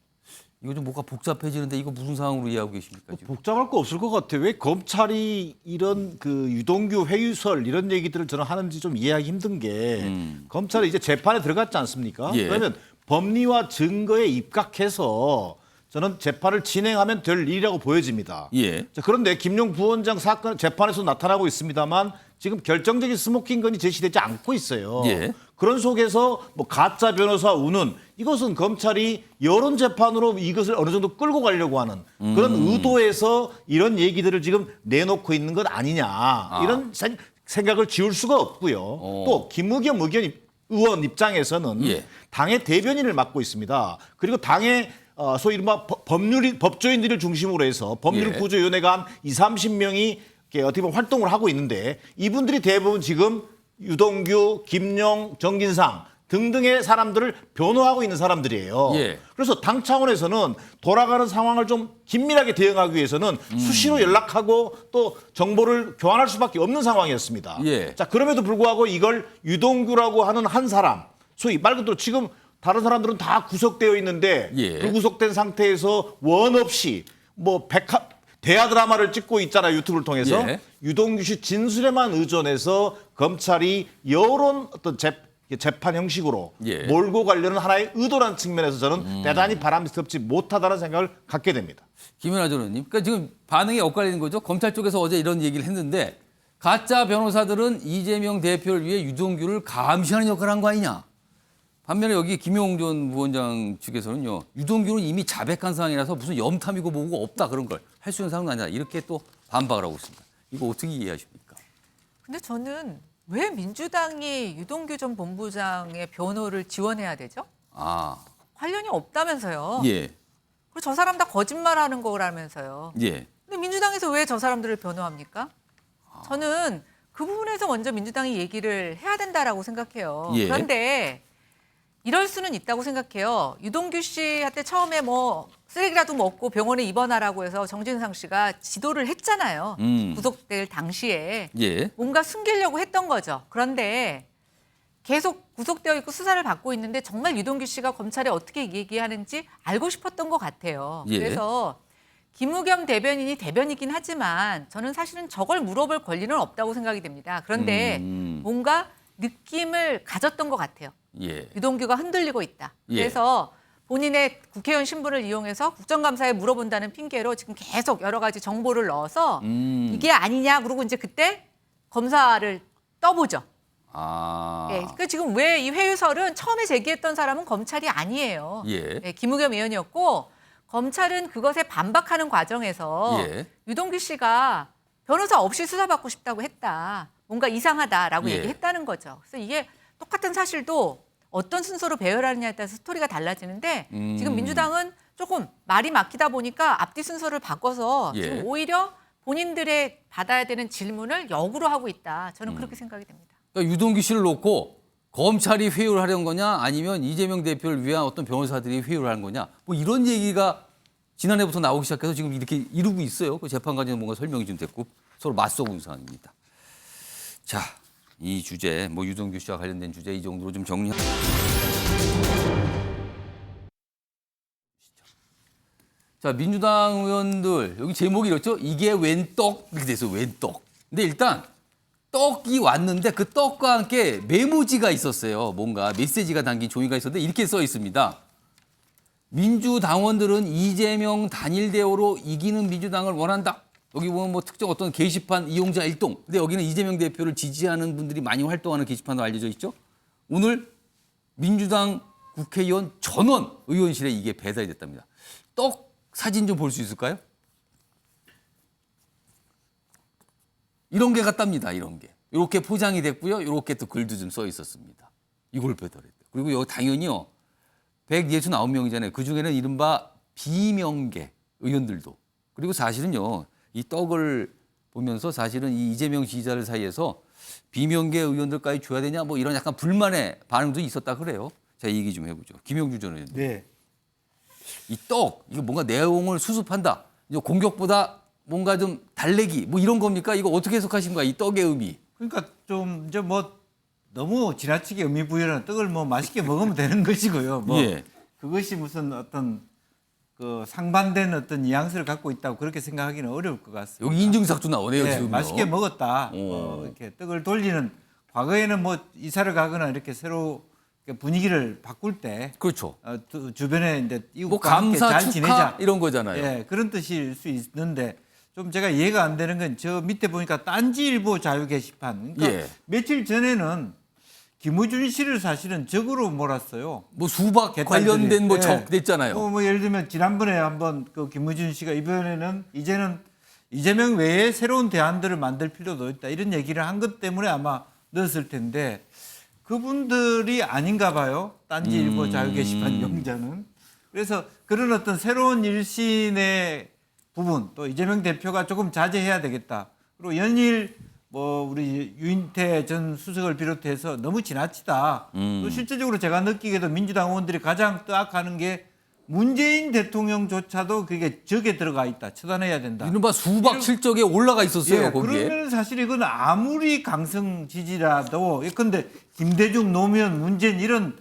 이거 좀 뭐가 복잡해지는데 이거 무슨 상황으로 이해하고 계십니까? 지금? 복잡할 거 없을 것 같아요. 왜 검찰이 이런 그 유동규 회유설 이런 얘기들을 저는 하는지 좀 이해하기 힘든 게 검찰이 이제 재판에 들어갔지 않습니까? 예. 그러면 법리와 증거에 입각해서 저는 재판을 진행하면 될 일이라고 보여집니다. 예. 자, 그런데 김용 부원장 사건 재판에서 나타나고 있습니다만 지금 결정적인 스모킹건이 제시되지 않고 있어요. 예. 그런 속에서 뭐 가짜 변호사 우는 이것은 검찰이 여론 재판으로 이것을 어느 정도 끌고 가려고 하는 그런 의도에서 이런 얘기들을 지금 내놓고 있는 것 아니냐 이런 생각을 지울 수가 없고요. 또 김의겸 의원 입장에서는 예. 당의 대변인을 맡고 있습니다. 그리고 당의 소위 이른바 법조인들을 중심으로 해서 법률구조위원회가 한 20-30명이 어떻게 보면 활동을 하고 있는데 이분들이 대부분 지금 유동규, 김용, 정진상 등등의 사람들을 변호하고 있는 사람들이에요. 예. 그래서 당 차원에서는 돌아가는 상황을 좀 긴밀하게 대응하기 위해서는 수시로 연락하고 또 정보를 교환할 수밖에 없는 상황이었습니다. 예. 자, 그럼에도 불구하고 이걸 유동규라고 하는 한 사람, 소위 말 그대로 지금 다른 사람들은 다 구속되어 있는데 예. 불구속된 상태에서 원 없이 뭐 대하 드라마를 찍고 있잖아요. 유튜브를 통해서. 예. 유동규 씨 진술에만 의존해서 검찰이 여론 어떤 재판 형식으로 예. 몰고 가려는 하나의 의도라는 측면에서 저는 대단히 바람스럽지 못하다는 생각을 갖게 됩니다. 김연아 전원님. 그러니까 지금 반응이 엇갈리는 거죠. 검찰 쪽에서 어제 이런 얘기를 했는데 가짜 변호사들은 이재명 대표를 위해 유동규를 감시하는 역할을 한 거 아니냐. 반면에 여기 김용전 부원장 측에서는요. 유동규는 이미 자백한 상황이라서 무슨 염탐이고 뭐고 없다 그런 걸 할 수 있는 상황은 아니다. 이렇게 또 반박을 하고 있습니다. 이거 어떻게 이해하십니까? 근데 저는 왜 민주당이 유동규 전 본부장의 변호를 지원해야 되죠? 아, 관련이 없다면서요. 예, 그리고 저 사람 다 거짓말하는 거라면서요. 예. 근데 민주당에서 왜 저 사람들을 변호합니까? 저는 그 부분에서 먼저 민주당이 얘기를 해야 된다라고 생각해요. 예. 그런데 이럴 수는 있다고 생각해요. 유동규 씨한테 처음에 뭐 쓰레기라도 먹고 병원에 입원하라고 해서 정진상 씨가 지도를 했잖아요. 구속될 당시에. 예. 뭔가 숨기려고 했던 거죠. 그런데 계속 구속되어 있고 수사를 받고 있는데 정말 유동규 씨가 검찰에 어떻게 얘기하는지 알고 싶었던 것 같아요. 예. 그래서 김의겸 대변인이 대변이긴 하지만 저는 사실은 저걸 물어볼 권리는 없다고 생각이 됩니다. 그런데 뭔가 느낌을 가졌던 것 같아요. 예. 유동규가 흔들리고 있다. 예. 그래서 본인의 국회의원 신분을 이용해서 국정감사에 물어본다는 핑계로 지금 계속 여러 가지 정보를 넣어서 이게 아니냐 그러고 이제 그때 검사를 떠보죠. 아. 예, 그러니까 지금 왜 이 회유설은 처음에 제기했던 사람은 검찰이 아니에요. 예. 예, 김의겸 의원이었고 검찰은 그것에 반박하는 과정에서 예. 유동규 씨가 변호사 없이 수사받고 싶다고 했다. 뭔가 이상하다라고 예. 얘기했다는 거죠. 그래서 이게 똑같은 사실도 어떤 순서로 배열하느냐에 따라서 스토리가 달라지는데 지금 민주당은 조금 말이 막히다 보니까 앞뒤 순서를 바꿔서 예. 지금 오히려 본인들의 받아야 되는 질문을 역으로 하고 있다. 저는 그렇게 생각이 됩니다. 그러니까 유동규 씨를 놓고 검찰이 회유를 하려는 거냐 아니면 이재명 대표를 위한 어떤 변호사들이 회유를 하는 거냐 뭐 이런 얘기가 지난해부터 나오기 시작해서 지금 이렇게 이루고 있어요. 그 재판 과정에 뭔가 설명이 좀 됐고 서로 맞서고 있는 상황입니다. 자, 이 주제 뭐 유동규 씨와 관련된 주제 이 정도로 좀 정리하. 자, 민주당 의원들 여기 제목이 이렇죠. 이게 웬 떡 이렇게 돼서 웬 떡. 근데 일단 떡이 왔는데 그 떡과 함께 메모지가 있었어요. 뭔가 메시지가 담긴 종이가 있었는데 이렇게 써 있습니다. 민주당원들은 이재명 단일 대우로 이기는 민주당을 원한다. 여기 보면 뭐 특정 어떤 게시판 이용자 일동. 근데 여기는 이재명 대표를 지지하는 분들이 많이 활동하는 게시판으로 알려져 있죠. 오늘 민주당 국회의원 전원 의원실에 이게 배달이 됐답니다. 떡 사진 좀 볼 수 있을까요? 이런 게 같답니다. 이런 게. 이렇게 포장이 됐고요. 이렇게 또 글도 좀 써 있었습니다. 이걸 배달했대요. 그리고 여기 당연히요. 169명이잖아요. 그중에는 이른바 비명계 의원들도. 그리고 사실은요. 이 떡을 보면서 사실은 이 이재명 지지자들 사이에서 비명계 의원들까지 줘야 되냐 뭐 이런 약간 불만의 반응도 있었다 그래요. 자, 이 얘기 좀 해보죠. 김영주 전 의원님. 네. 이 떡, 이거 뭔가 내용을 수습한다. 이제 공격보다 뭔가 좀 달래기 뭐 이런 겁니까? 이거 어떻게 해석하신 거야? 이 떡의 의미. 그러니까 좀 이제 뭐 너무 지나치게 의미 부여는 떡을 뭐 맛있게 먹으면 되는 것이고요. 뭐 예. 그것이 무슨 어떤 그 상반된 어떤 뉘앙스를 갖고 있다고 그렇게 생각하기는 어려울 것 같습니다. 여기 인증삭도 나오네요, 지금. 맛있게 먹었다. 이렇게 떡을 돌리는 과거에는 뭐 이사를 가거나 이렇게 새로 분위기를 바꿀 때 그렇죠. 주변에 이제 이웃과 뭐 감사, 함께 잘 축하 지내자 이런 거잖아요. 예, 그런 뜻일 수 있는데 좀 제가 이해가 안 되는 건 저 밑에 보니까 딴지일보 자유 게시판. 그러니까 예. 며칠 전에는 김우준 씨를 사실은 적으로 몰았어요. 뭐 수박 개딸들이. 관련된 뭐 예. 적 됐잖아요. 뭐 예를 들면 지난번에 한번 그 김우준 씨가 이번에는 이제는 이재명 외에 새로운 대안들을 만들 필요도 있다 이런 얘기를 한 것 때문에 아마 넣었을 텐데 그분들이 아닌가 봐요. 딴지일보 자유 게시판 용자는. 그래서 그런 어떤 새로운 일신의 부분 또 이재명 대표가 조금 자제해야 되겠다. 그리고 연일 뭐 우리 유인태 전 수석을 비롯해서 너무 지나치다. 또 실제적으로 제가 느끼기에도 민주당 의원들이 가장 뜨악하는 게 문재인 대통령조차도 그게 적에 들어가 있다. 처단해야 된다. 이른바 수박 실적에 올라가 있었어요. 예, 거기에. 그러면 사실 이건 아무리 강성 지지라도 예컨대 김대중, 노무현, 문재인 이런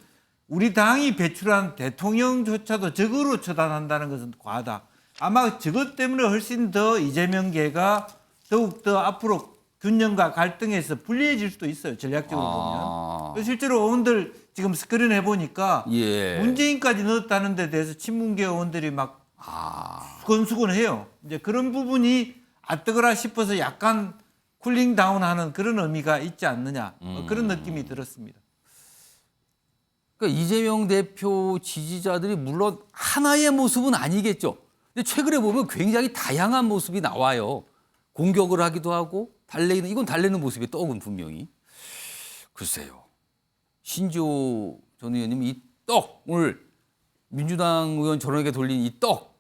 우리 당이 배출한 대통령조차도 적으로 처단한다는 것은 과하다. 아마 저것 때문에 훨씬 더 이재명계가 더욱더 앞으로 균형과 갈등에서 불리해질 수도 있어요. 전략적으로 보면. 실제로 의원들 지금 스크린 해보니까 예. 문재인까지 넣었다는 데 대해서 친문계 의원들이 막 수건수건해요. 이제 그런 부분이 아뜨거라 싶어서 약간 쿨링 다운하는 그런 의미가 있지 않느냐. 그런 느낌이 들었습니다. 그러니까 이재명 대표 지지자들이 물론 하나의 모습은 아니겠죠. 근데 최근에 보면 굉장히 다양한 모습이 나와요. 공격을 하기도 하고 달래기는 이건 달래는 모습이 떡은 분명히. 글쎄요. 신지호 전 의원님 이 떡 오늘 민주당 의원 저런에게 돌린 이 떡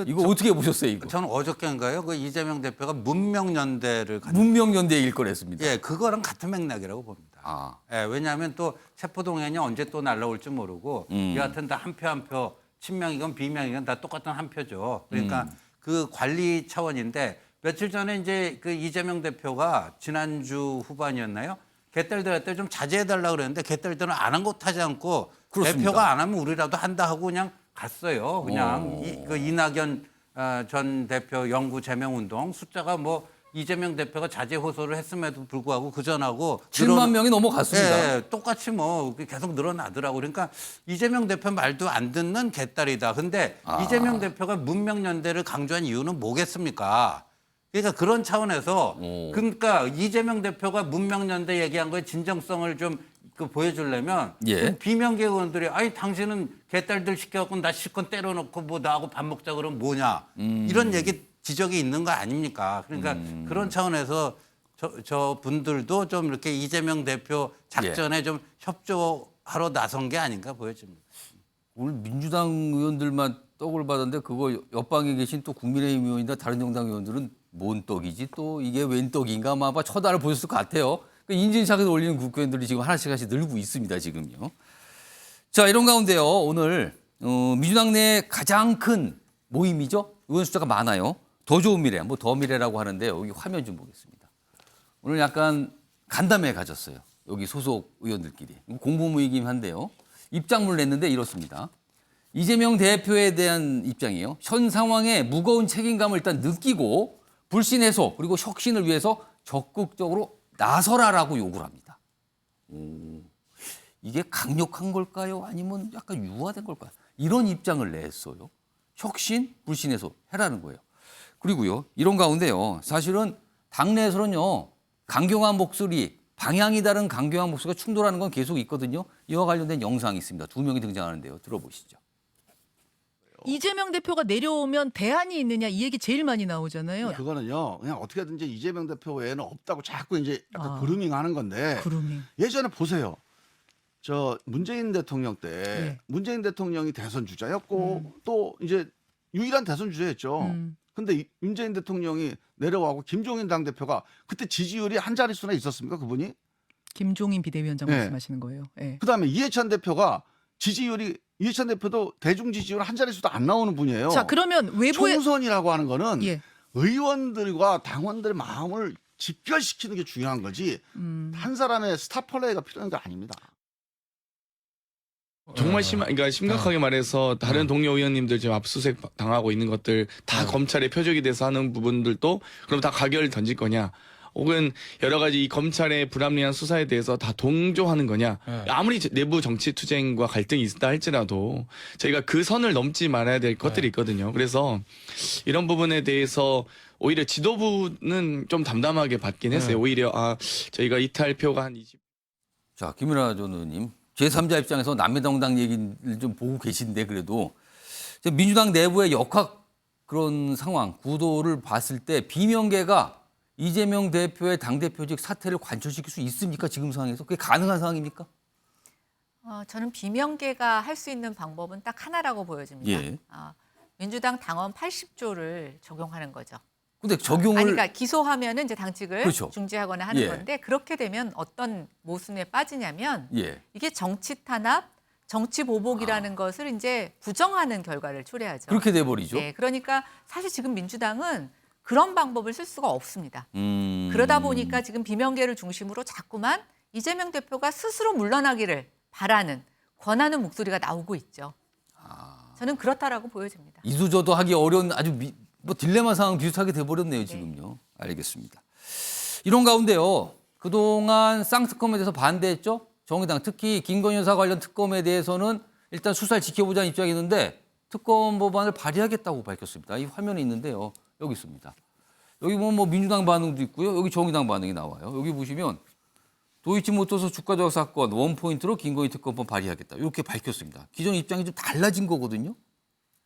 이거 어떻게 보셨어요 이거? 저는 어저께인가요? 그 이재명 대표가 문명연대를 문명연대 일거했습니다. 예, 그거랑 같은 맥락이라고 봅니다. 예, 왜냐하면 또 체포동의안이 언제 또 날라올지 모르고 여하튼 다 한 표 한 표 친명이건 비명이건 다 똑같은 한 표죠. 그러니까 그 관리 차원인데 며칠 전에 이제 그 이재명 대표가 지난주 후반이었나요? 개딸들한테 좀 자제해달라고 그랬는데 개딸들은 안 한 것 하지 않고 그렇습니다. 대표가 안 하면 우리라도 한다 하고 그냥 갔어요. 그냥 그 이낙연 전 대표 영구 제명 운동 숫자가 뭐 이재명 대표가 자제 호소를 했음에도 불구하고 그 전하고 7만 명이 넘어갔습니다. 예, 똑같이 뭐 계속 늘어나더라고. 그러니까 이재명 대표 말도 안 듣는 개딸이다. 근데 이재명 대표가 문명연대를 강조한 이유는 뭐겠습니까? 그러니까 그런 차원에서 그러니까 이재명 대표가 문명연대 얘기한 거에 진정성을 좀 보여주려면 예. 비명계 의원들이 아니 당신은 개딸들 시켜갖고 나 실컷 때려놓고 뭐 나하고 밥 먹자 그러면 뭐냐 이런 얘기 지적이 있는 거 아닙니까? 그러니까 그런 차원에서 저 분들도 좀 이렇게 이재명 대표 작전에 좀 협조하러 나선 게 아닌가 보여집니다. 오늘 민주당 의원들만 떡을 받았는데 그거 옆방에 계신 또 국민의힘 의원이나 다른 정당 의원들은 뭔 떡이지 또 이게 웬 떡인가 아마 쳐다를 보셨을 것 같아요. 그 인증샷을 올리는 국회의원들이 지금 하나씩 늘고 있습니다. 지금요. 자 이런 가운데요. 오늘 민주당 내 가장 큰 모임이죠. 의원 숫자가 많아요. 더 좋은 미래, 뭐 더 미래라고 하는데 여기 화면 좀 보겠습니다. 오늘 약간 간담회 가졌어요. 여기 소속 의원들끼리. 공보 모임이긴 한데요. 입장문을 냈는데 이렇습니다. 이재명 대표에 대한 입장이에요. 현 상황에 무거운 책임감을 일단 느끼고 불신 해소 그리고 혁신을 위해서 적극적으로 나서라라고 요구를 합니다. 이게 강력한 걸까요? 아니면 약간 유화된 걸까요? 이런 입장을 냈어요. 혁신, 불신 해소 해라는 거예요. 그리고요. 이런 가운데요. 사실은 당내에서는요. 강경한 목소리, 방향이 다른 강경한 목소리가 충돌하는 건 계속 있거든요. 이와 관련된 영상이 있습니다. 두 명이 등장하는데요. 들어보시죠. 이재명 대표가 내려오면 대안이 있느냐 이 얘기 제일 많이 나오잖아요. 그거는요. 그냥 어떻게든지 이재명 대표 외에는 없다고 자꾸 이제 약간 그루밍하는 건데. 그루밍. 예전에 보세요. 저 문재인 대통령 때 문재인 대통령이 대선 주자였고 또 이제 유일한 대선 주자였죠. 근데 문재인 대통령이 내려가고 김종인 당대표가 그때 지지율이 한 자릿수나 있었습니까? 그분이? 김종인 비대위원장 네. 말씀하시는 거예요. 예. 그다음에 이해찬 대표가 이해찬 대표도 대중 지지율 한 자릿수도 안 나오는 분이에요. 자, 그러면 외부의 총선이라고 하는 거는 예. 의원들과 당원들의 마음을 집결시키는 게 중요한 거지 한 사람의 스타 플레이가 필요한 게 아닙니다. 정말 그러니까 심각하게 말해서 다른 동료 의원님들 지금 압수수색 당하고 있는 것들 다 검찰의 표적이 돼서 하는 부분들도 그럼 다 가결 던질 거냐? 혹은 여러 가지 이 검찰의 불합리한 수사에 대해서 다 동조하는 거냐? 아무리 내부 정치 투쟁과 갈등이 있다 할지라도 저희가 그 선을 넘지 말아야 될 것들이 있거든요. 그래서 이런 부분에 대해서 오히려 지도부는 좀 담담하게 받긴 했어요. 오히려 저희가 이탈표가 한 20. 자, 김윤아 전 의원님. 제3자 입장에서 남매정당 얘기를 좀 보고 계신데 그래도 민주당 내부의 역학 그런 상황, 구도를 봤을 때 비명계가 이재명 대표의 당대표직 사퇴를 관철시킬 수 있습니까? 지금 상황에서? 그게 가능한 상황입니까? 저는 비명계가 할 수 있는 방법은 딱 하나라고 보여집니다. 예. 민주당 당원 80조를 적용하는 거죠. 근데 적용을 그러니까 기소하면은 이제 당직을 그렇죠. 중지하거나 하는 예. 건데 그렇게 되면 어떤 모순에 빠지냐면 예. 이게 정치 탄압, 정치 보복이라는 것을 이제 부정하는 결과를 초래하죠. 그렇게 돼 버리죠. 네, 그러니까 사실 지금 민주당은 그런 방법을 쓸 수가 없습니다. 그러다 보니까 지금 비명계를 중심으로 자꾸만 이재명 대표가 스스로 물러나기를 바라는 권하는 목소리가 나오고 있죠. 저는 그렇다라고 보여집니다. 이수저도 하기 어려운 아주 뭐 딜레마 상황 비슷하게 돼버렸네요, 지금요. 알겠습니다. 이런 가운데요. 그동안 쌍특검에 대해서 반대했죠. 정의당 특히 김건희 여사 관련 특검에 대해서는 일단 수사를 지켜보자는 입장이었는데 특검 법안을 발의하겠다고 밝혔습니다. 이 화면에 있는데요. 여기 있습니다. 여기 뭐 민주당 반응도 있고요. 여기 정의당 반응이 나와요. 여기 보시면 도이치모터스 주가 조작 사건 원포인트로 김건희 특검법 발의하겠다. 이렇게 밝혔습니다. 기존 입장이 좀 달라진 거거든요.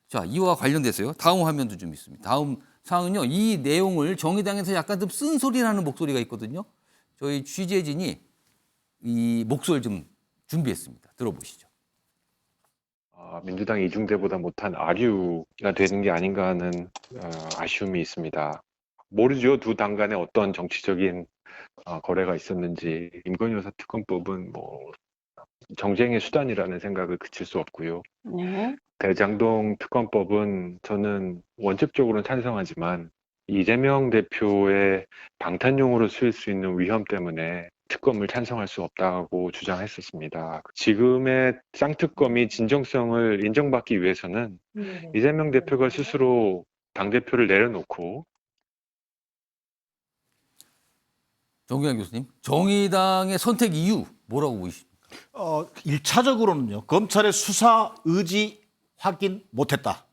자, 이와 관련돼서요. 다음 화면도 좀 있습니다. 다음 사항은요. 이 내용을 정의당에서 약간 좀 쓴소리라는 목소리가 있거든요. 저희 취재진이 이 목소리를 좀 준비했습니다. 들어보시죠. 민주당이 이중대보다 못한 아류가 되는 게 아닌가 하는 아쉬움이 있습니다. 모르죠. 두 당 간에 어떤 정치적인 거래가 있었는지. 김건희 여사 특검법은 뭐 정쟁의 수단이라는 생각을 그칠 수 없고요. 네. 대장동 특검법은 저는 원칙적으로는 찬성하지만 이재명 대표의 방탄용으로 쓰일 수 있는 위험 때문에 특검을 찬성할 수 없다고 주장했었습니다. 지금의 쌍특검이 진정성을 인정받기 위해서는 이재명 대표가 스스로 당대표를 내려놓고 정기환 교수님, 정의당의 선택 이유 뭐라고 보이십니까? 1차적으로는요. 검찰의 수사 의지 확인 못했다.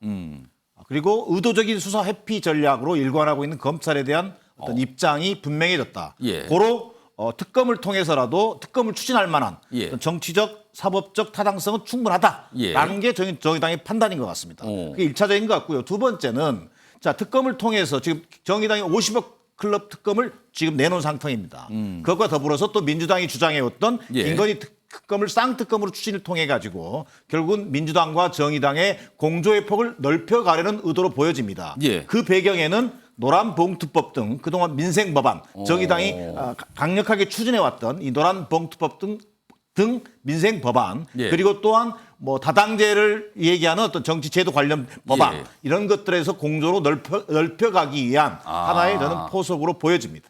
그리고 의도적인 수사 회피 전략으로 일관하고 있는 검찰에 대한 어떤 입장이 분명해졌다. 예. 고로 특검을 통해서라도 특검을 추진할 만한 예. 정치적, 사법적 타당성은 충분하다라는 게 정의당의 판단인 것 같습니다. 그게 1차적인 것 같고요. 두 번째는 자 특검을 통해서 지금 정의당이 50억 클럽 특검을 지금 내놓은 상태입니다. 그것과 더불어서 또 민주당이 주장해왔던 예. 김건희 특검을 쌍특검으로 추진을 통해 가지고 결국은 민주당과 정의당의 공조의 폭을 넓혀가려는 의도로 보여집니다. 예. 그 배경에는 노란봉투법 등 그동안 민생 법안 정의당이 강력하게 추진해왔던 이 노란봉투법 등 민생 법안 예. 그리고 또한 뭐 다당제를 얘기하는 어떤 정치 제도 관련 법안 예. 이런 것들에서 공조로 넓혀가기 위한 하나의 저는 포석으로 보여집니다.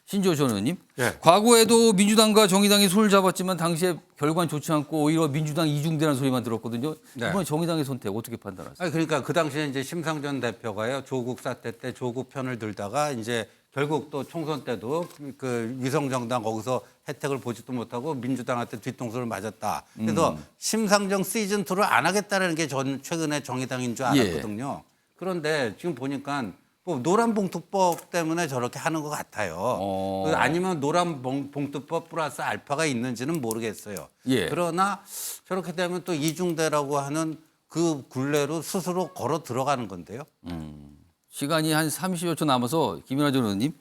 신지호 전 의원님, 과거에도 민주당과 정의당이 손을 잡았지만 당시에 결과는 좋지 않고 오히려 민주당 이중대라는 소리만 들었거든요. 이번에 정의당의 선택 어떻게 판단하세요? 그러니까 그 당시에 이제 심상정 대표가요 조국 사태 때 조국 편을 들다가 이제 결국 또 총선 때도 그 위성정당 거기서 혜택을 보지도 못하고 민주당한테 뒤통수를 맞았다. 그래서 심상정 시즌 2를 안 하겠다는 게 전 최근에 정의당인 줄 알았거든요. 그런데 지금 보니까 뭐 노란봉투법 때문에 저렇게 하는 것 같아요. 아니면 노란봉투법 플러스 알파가 있는지는 모르겠어요. 예. 그러나 저렇게 되면 또 이중대라고 하는 그 굴레로 스스로 걸어 들어가는 건데요. 시간이 한 30여 초 남아서 김연아 전 의원님,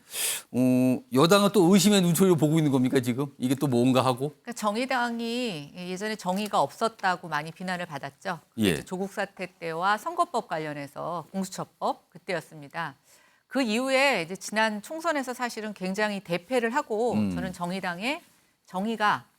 여당은 또 의심의 눈초리로 보고 있는 겁니까 지금? 이게 또 뭔가 하고? 그러니까 정의당이 예전에 정의가 없었다고 많이 비난을 받았죠. 예. 조국 사태 때와 선거법 관련해서 공수처법 그때였습니다. 그 이후에 이제 지난 총선에서 사실은 굉장히 대패를 하고 저는 정의당의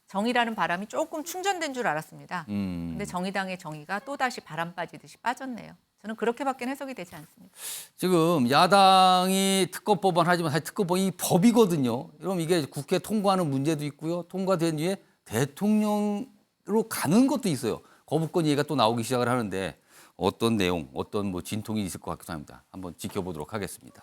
정의라는 바람이 조금 충전된 줄 알았습니다. 근데 정의당의 정의가 또다시 바람 빠지듯이 빠졌네요. 저는 그렇게밖에 해석이 되지 않습니다. 지금 야당이 특검법안 하지만 사실 특검법이 법이거든요. 그럼 이게 국회 통과하는 문제도 있고요. 통과된 뒤에 대통령으로 가는 것도 있어요. 거부권 얘기가 또 나오기 시작을 하는데 어떤 내용, 어떤 뭐 진통이 있을 것 같기도 합니다. 한번 지켜보도록 하겠습니다.